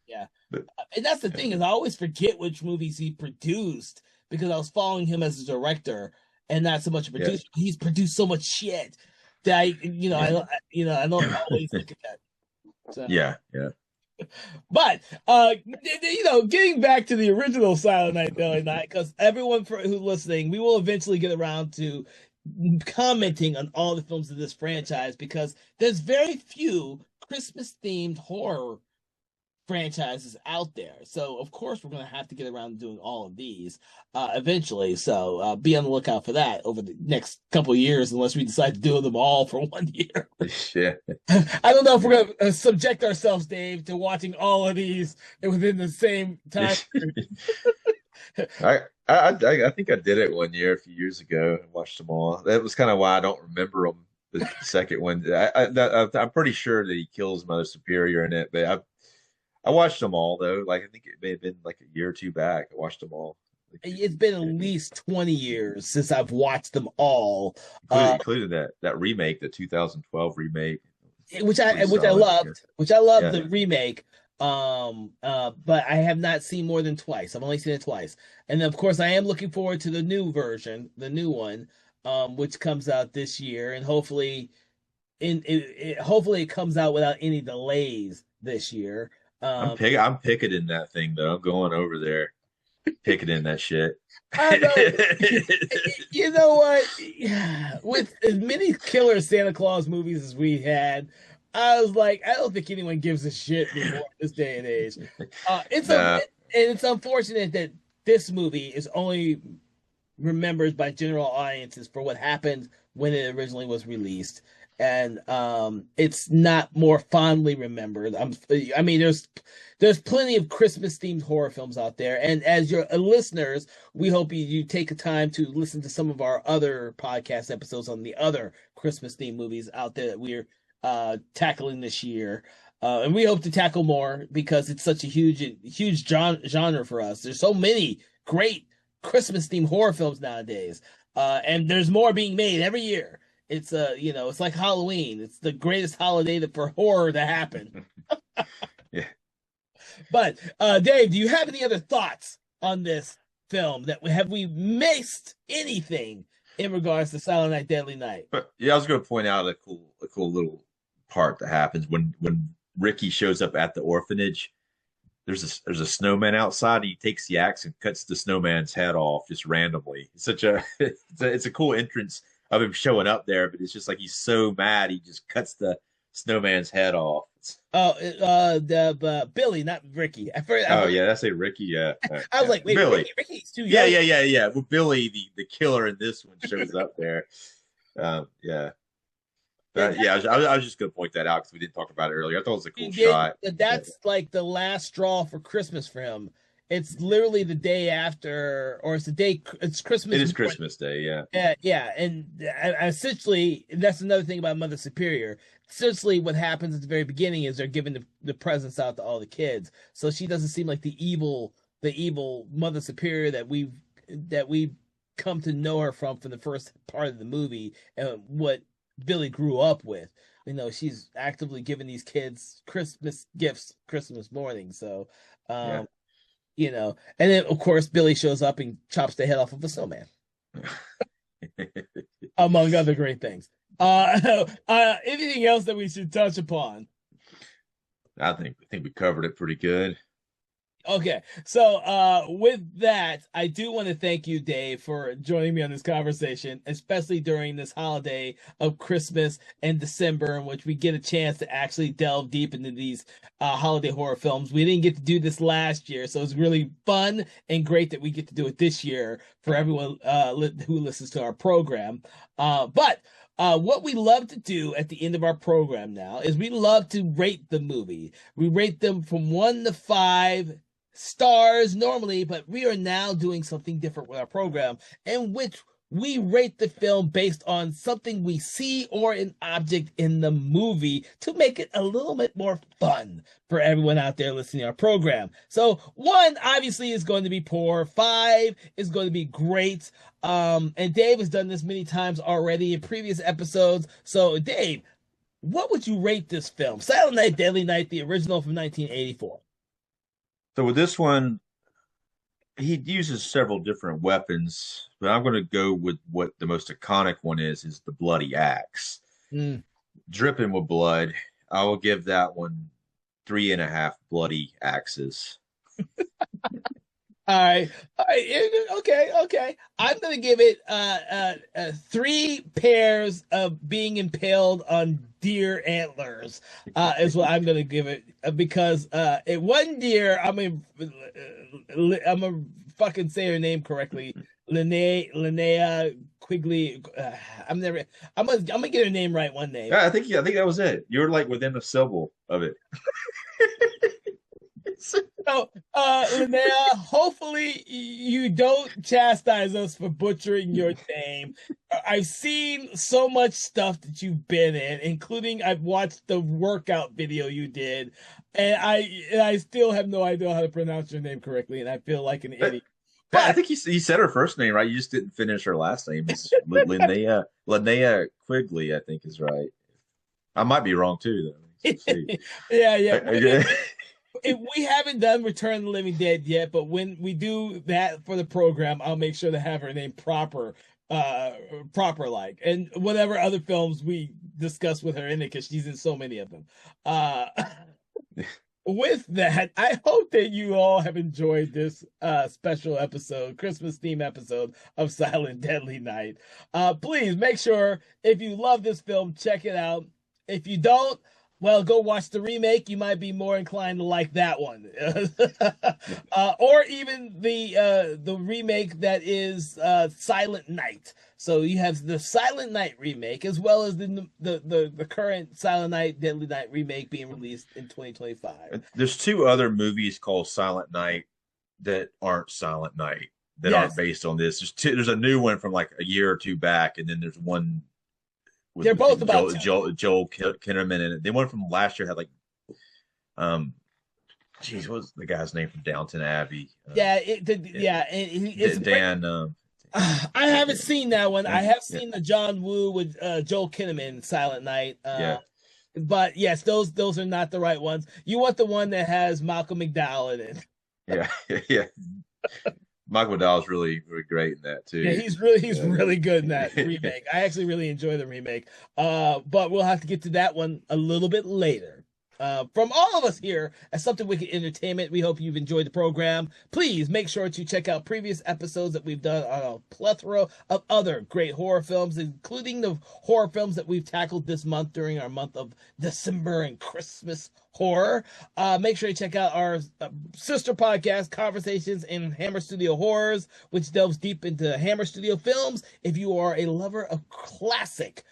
yeah. but And that's the yeah, thing is I always forget which movies he produced because I was following him as a director and not so much a yeah, producer. He's produced so much shit that yeah, I don't always look at that. So, yeah, yeah. but getting back to the original Silent Night, Deadly Night, because everyone who's listening, we will eventually get around to commenting on all the films of this franchise because there's very few Christmas themed horror franchises out there. So of course we're going to have to get around to doing all of these eventually. So be on the lookout for that over the next couple of years, unless we decide to do them all for 1 year. Yeah. I don't know if we're going to subject ourselves, Dave, to watching all of these within the same time. I think I did it 1 year a few years ago and watched them all. That was kind of why I don't remember them. The second one, I'm pretty sure that he kills Mother Superior in it, but I watched them all though. Like I think it may have been like a year or two back. I watched them all. Like, It's been at least 20 years since I've watched them all. including that remake, the 2012 remake. Which Pretty I solid. Yeah. loved, Yeah. the remake. But I have not seen more than twice. I've only seen it twice, and of course, I am looking forward to the new version, the new one, which comes out this year, and hopefully it comes out without any delays this year. Um, I'm picketing that thing though. I'm going over there, picketing that shit. I know. You know what? With as many killer Santa Claus movies as we had, I was like, I don't think anyone gives a shit anymore in this day and age. Nah, It's unfortunate that this movie is only remembered by general audiences for what happened when it originally was released, and it's not more fondly remembered. I mean, there's plenty of Christmas themed horror films out there, and as your listeners, we hope you take a time to listen to some of our other podcast episodes on the other Christmas themed movies out there that we're tackling this year. And we hope to tackle more because it's such a huge genre for us. There's so many great Christmas themed horror films nowadays. And there's more being made every year. It's it's like Halloween. It's the greatest holiday for horror to happen. yeah. But Dave, do you have any other thoughts on this film? That have we missed anything in regards to Silent Night, Deadly Night? But yeah, I was going to point out a cool little part that happens when Ricky shows up at the orphanage. There's a snowman outside. He takes the axe and cuts the snowman's head off just randomly. It's such a it's a cool entrance of him showing up there, but it's just like he's so mad he just cuts the snowman's head off. Oh, the Billy, not Ricky. Oh yeah, that's a Ricky. Yeah, I was like, wait, Billy. Ricky's too Yeah, young. yeah, yeah, yeah. Well, Billy, the killer in this one, shows up there. Yeah. Yeah, Yeah, I was just going to point that out because we didn't talk about it earlier. I thought it was a he cool did. shot. Yeah. That's like the last straw for Christmas for him. It's literally the day after, or it's the day. It's It Christmas is morning. Christmas Day. Yeah. Yeah, and essentially, that's another thing about Mother Superior. Essentially, what happens at the very beginning is they're giving the presents out to all the kids. So she doesn't seem like the evil Mother Superior that we come to know her from the first part of the movie and what Billy grew up with. She's actively giving these kids Christmas gifts Christmas morning. So, Yeah. um, and then of course Billy shows up and chops the head off of a snowman, among other great things. Anything else that we should touch upon? I think we covered it pretty good. Okay, so with that, I do want to thank you, Dave, for joining me on this conversation, especially during this holiday of Christmas and December, in which we get a chance to actually delve deep into these holiday horror films. We didn't get to do this last year, so it's really fun and great that we get to do it this year for everyone who listens to our program. But what we love to do at the end of our program now is we love to rate the movie. We rate them from 1 to 5 stars normally, but we are now doing something different with our program in which we rate the film based on something we see or an object in the movie to make it a little bit more fun for everyone out there listening to our program. So 1 obviously is going to be poor, 5 is going to be great. And Dave has done this many times already in previous episodes. So Dave, what would you rate this film? Silent Night, Deadly Night, the original from 1984. So with this one, he uses several different weapons, but I'm going to go with what the most iconic one is the bloody axe, Mm. dripping with blood. I will give that one 3.5 bloody axes. All right, okay. I'm gonna give it 3 pairs of being impaled on deer antlers. Is what I'm gonna give it because it one deer. I'm gonna fucking say her name correctly. Linnea Quigley. I'm gonna get her name right one day. Yeah, I think that was it. You're like within a syllable of it. So, Linnea, hopefully you don't chastise us for butchering your name. I've seen so much stuff that you've been in, including I've watched the workout video you did, and I still have no idea how to pronounce your name correctly, and I feel like an idiot. I But think he said her first name right. You just didn't finish her last name. It's Linnea Quigley, I think is right. I might be wrong too, though. Let's see. yeah. We haven't done Return of the Living Dead yet, but when we do that for the program, I'll make sure to have her name proper like, and whatever other films we discuss with her in it, because she's in so many of them. Uh, with that, I hope that you all have enjoyed this special episode, Christmas theme episode of Silent Deadly Night. Please make sure if you love this film, check it out. If you don't, well, go watch the remake. You might be more inclined to like that one, or even the remake that is Silent Night. So you have the Silent Night remake as well as the current Silent Night Deadly Night remake being released in 2025. There's 2 other movies called Silent Night that aren't Silent Night that Yes, aren't based on this. There's a new one from like a year or 2 back, and then there's one with they're I both think about Joel Kinnaman in it. The one from last year had like um geez, what was the guy's name from Downton Abbey? yeah, and it's Dan I haven't seen that one. I have yeah, seen the John Woo with Joel Kinnaman Silent Night. yeah. But yes, those are not the right ones. You want the one that has Malcolm McDowell in it. Yeah, yeah. Michael Dowell's really great in that too. Yeah, he's really good in that remake. I actually really enjoy the remake. But we'll have to get to that one a little bit later. From all of us here at Something Wicked Entertainment, we hope you've enjoyed the program. Please make sure to check out previous episodes that we've done on a plethora of other great horror films, including the horror films that we've tackled this month during our month of December and Christmas horror. Make sure you check out our sister podcast, Conversations in Hammer Studio Horrors, which delves deep into Hammer Studio films. If you are a lover of classic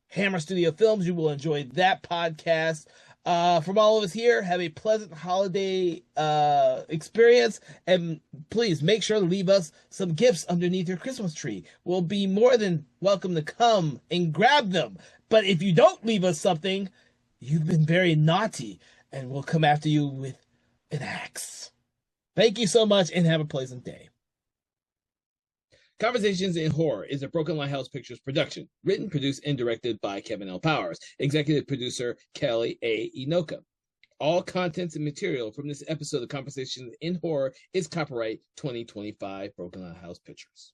Hammer Studio films, you will enjoy that podcast. From all of us here, have a pleasant holiday experience, and please make sure to leave us some gifts underneath your Christmas tree. We'll be more than welcome to come and grab them. But if you don't leave us something, you've been very naughty, and we'll come after you with an axe. Thank you so much, and have a pleasant day. Conversations in Horror is a Broken Lighthouse Pictures production, written, produced, and directed by Kevin L. Powers, executive producer Kelly A. Inoka. All contents and material from this episode of Conversations in Horror is copyright 2025 Broken Lighthouse Pictures.